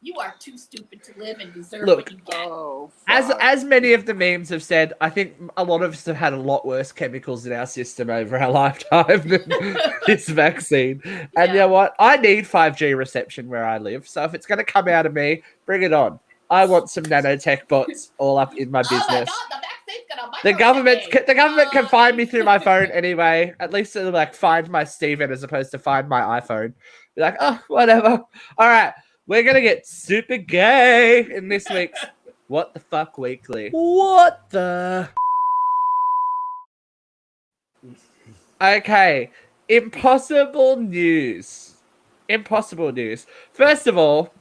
you are too stupid to live and deserve what you get. Oh, As many of the memes have said, I think a lot of us have had a lot worse chemicals in our system over our lifetime than this vaccine. And you know what? I need 5G reception where I live. So if it's going to come out of me, bring it on. I want some nanotech bots all up in my business. Oh my God, the vaccine's gonna The government can find me through my phone anyway. At least it'll find my Steven as opposed to find my iPhone. Be like, oh, whatever. All right. We're going to get super gay in this week's What the Fuck Weekly. What the... Okay. Impossible news. impossible news. First of all,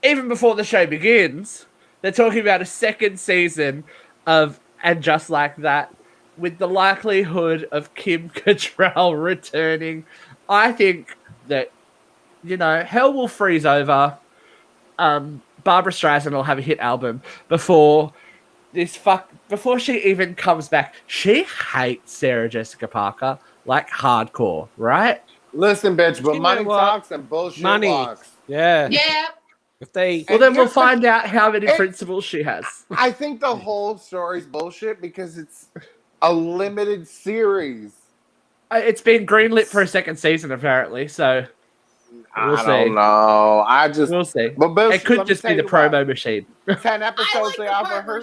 even before the show begins, they're talking about a second season of And Just Like That, with the likelihood of Kim Cattrall returning. I think that, hell will freeze over. Barbara Streisand will have a hit album before she even comes back. She hates Sarah Jessica Parker like hardcore, right? Listen, bitch, but You know money what? talks and bullshit Money. walks. Yeah. Yeah. If they Well, then And we'll here's find out how many it- principles she has. I think the whole story's bullshit because it's a limited series. It's been greenlit for a second season, apparently, so we'll I see. don't know. I just We'll see. But Bill, It could let me just be tell the you what, promo machine. 10 I episodes like they the offer part her. where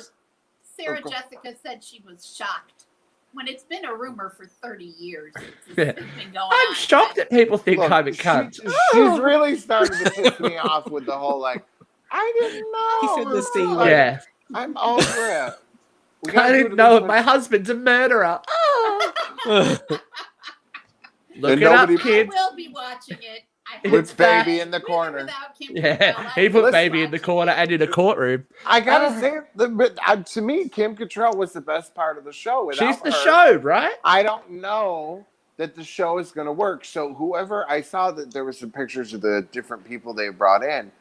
Sarah Oh, go- Jessica said she was shocked. When it's been a rumor for 30 years, it's Yeah. been going I'm on. shocked that people think Look, I'm a cunt. she's really starting to piss me off with the whole like, I didn't know. He said the It's C like, word. Yeah. I'm over it. We I gotta do didn't it know if this my way. husband's a murderer. Look And it up, nobody- I kids. will be watching it. I hope With It's baby back. in the With or corner. without Kim Yeah, Cattrall, he I put will baby in the watch corner it. and in a courtroom. I gotta say, to me, Kim Cattrall was the best part of the show. Without She's the her, show, right? I don't know that the show is going to work. So whoever, I saw that there were some pictures of the different people they brought in.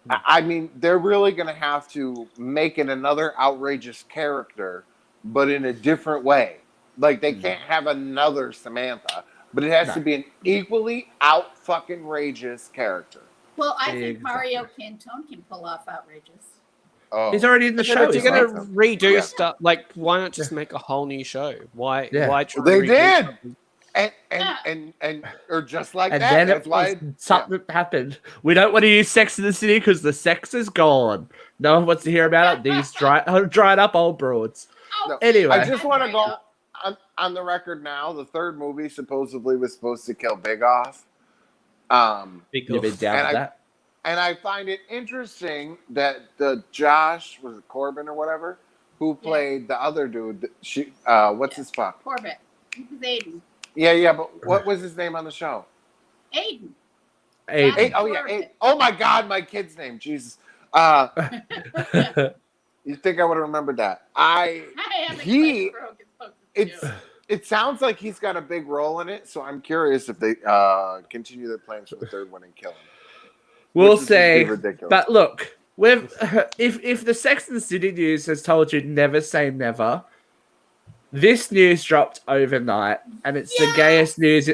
I mean, they're really going to have to make it another outrageous character, but in a different way. Like they can't have another Samantha, but it has No. to be an equally out fucking rageous character. Well, I think Exactly. Mario Cantone can pull off outrageous. Oh, He's already in the Yeah, show. but you're isn't he? gonna redo Yeah. stuff. Like, why not just make a whole new show? Why? Yeah. Why try? They to redo did. something? And or just like And that. then That's why something happened. We don't want to use Sex in the City because the sex is gone. No one wants to hear about it. These dried up old broads. Oh, No, Anyway. I just want to Right go up. on the record now. The third movie supposedly was supposed to kill Big Off. Big You've been oof. down And with that? And I find it interesting that the Josh, was it Corbin or whatever, who played the other dude, what's his fuck? Corbett. This is Aiden. Yeah, but what was his name on the show? Aiden. Aiden. Oh yeah, Corbin. Oh my God, my kid's name, Jesus. You think I would have remembered that? I haven't He- played Broken Focus It's too. it sounds like he's got a big role in it, so I'm curious if they continue their plans for the third one and kill him. We'll Which would just be see. ridiculous. But look, if the Sex and the City news has told you never say never, this news dropped overnight, and it's the gayest news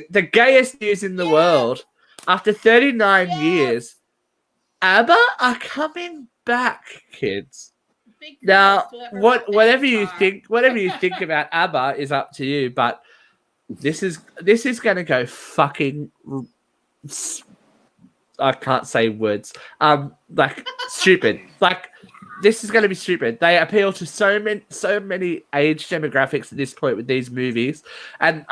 in the Yes. world. After 39 Yes. years, ABBA are coming back, kids. Big Now, kudos to everyone whatever that you are. think about ABBA is up to you. But this is going to go fucking. I can't say words. Like stupid. Like this is going to be stupid. They appeal to so many age demographics at this point with these movies, and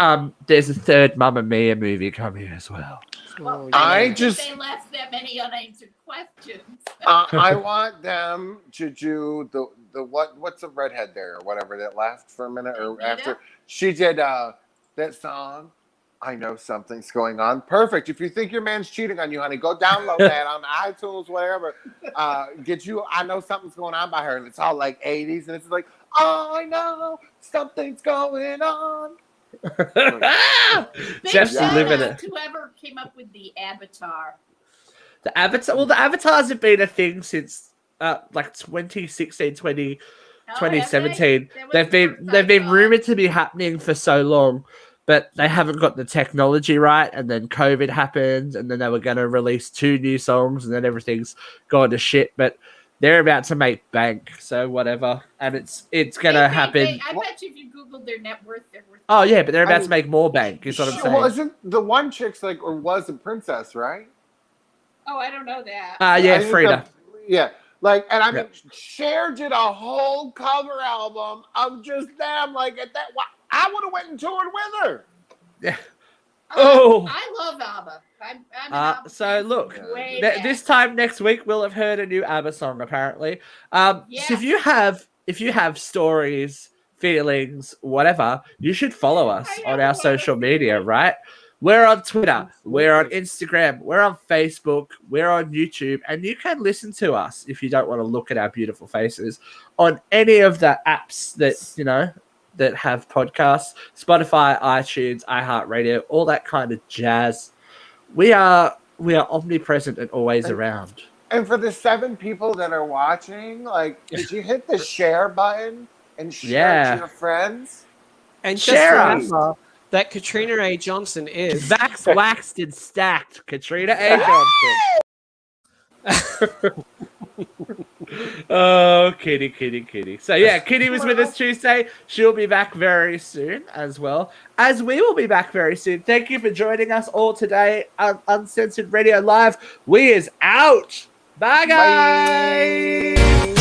there's a third Mamma Mia movie coming as well. Well, I think just- they left that many unanswered questions. I want them to do the what's the redhead there or whatever that lasts for a minute or Anita? after she did that song. I know something's going on. Perfect. If you think your man's cheating on you, honey, go download that on iTunes, whatever. Get you. I know something's going on by her, and it's all like 80s, and it's like, oh, I know something's going on. Big Jeff's shout living out it. to whoever came up with the avatar. The Avatar. Well, the Avatars have been a thing since like 2016, 2017. They've been rumored to be happening for so long, but they haven't got the technology right. And then COVID happened, and then they were going to release 2 new songs, and then everything's gone to shit. But they're about to make bank, so whatever. And it's going to happen. I bet you if you Googled their net worth, they're worth. Oh yeah, but they're about I to mean, make more bank. Is what I'm She saying. wasn't the one chick's like, or was a princess, right? Oh, I don't know that. Yeah, I think Frida. Yeah. Like, and I mean, Yeah. Cher did a whole cover album of just them. Like, at that, I would have went and toured with her. Yeah. Oh. I love ABBA. I'm an ABBA So fan look, way this time next week we'll have heard a new ABBA song apparently. So if Yes. you have stories, feelings, whatever, you should follow us I on know our what social I'm media, feeling. right? We're on Twitter, we're on Instagram, we're on Facebook, we're on YouTube, and you can listen to us if you don't want to look at our beautiful faces on any of the apps that, you know, that have podcasts, Spotify, iTunes, iHeartRadio, all that kind of jazz. We are omnipresent and always around. And for the 7 people that are watching, like, did you hit the share button and share it to your friends? And just Share us. remember that Katrina A. Johnson is Vax, waxed, and stacked. Katrina A. Johnson. Oh, Kitty. So yeah, Kitty was with us Tuesday. She'll be back very soon as well. As we will be back very soon. Thank you for joining us all today on Uncensored Radio Live. We is out. Bye, guys. Bye.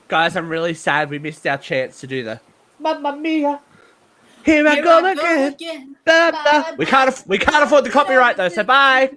Guys, I'm really sad we missed our chance to do the Mamma Mia. Here I go again. again. We can't afford the copyright though, so bye.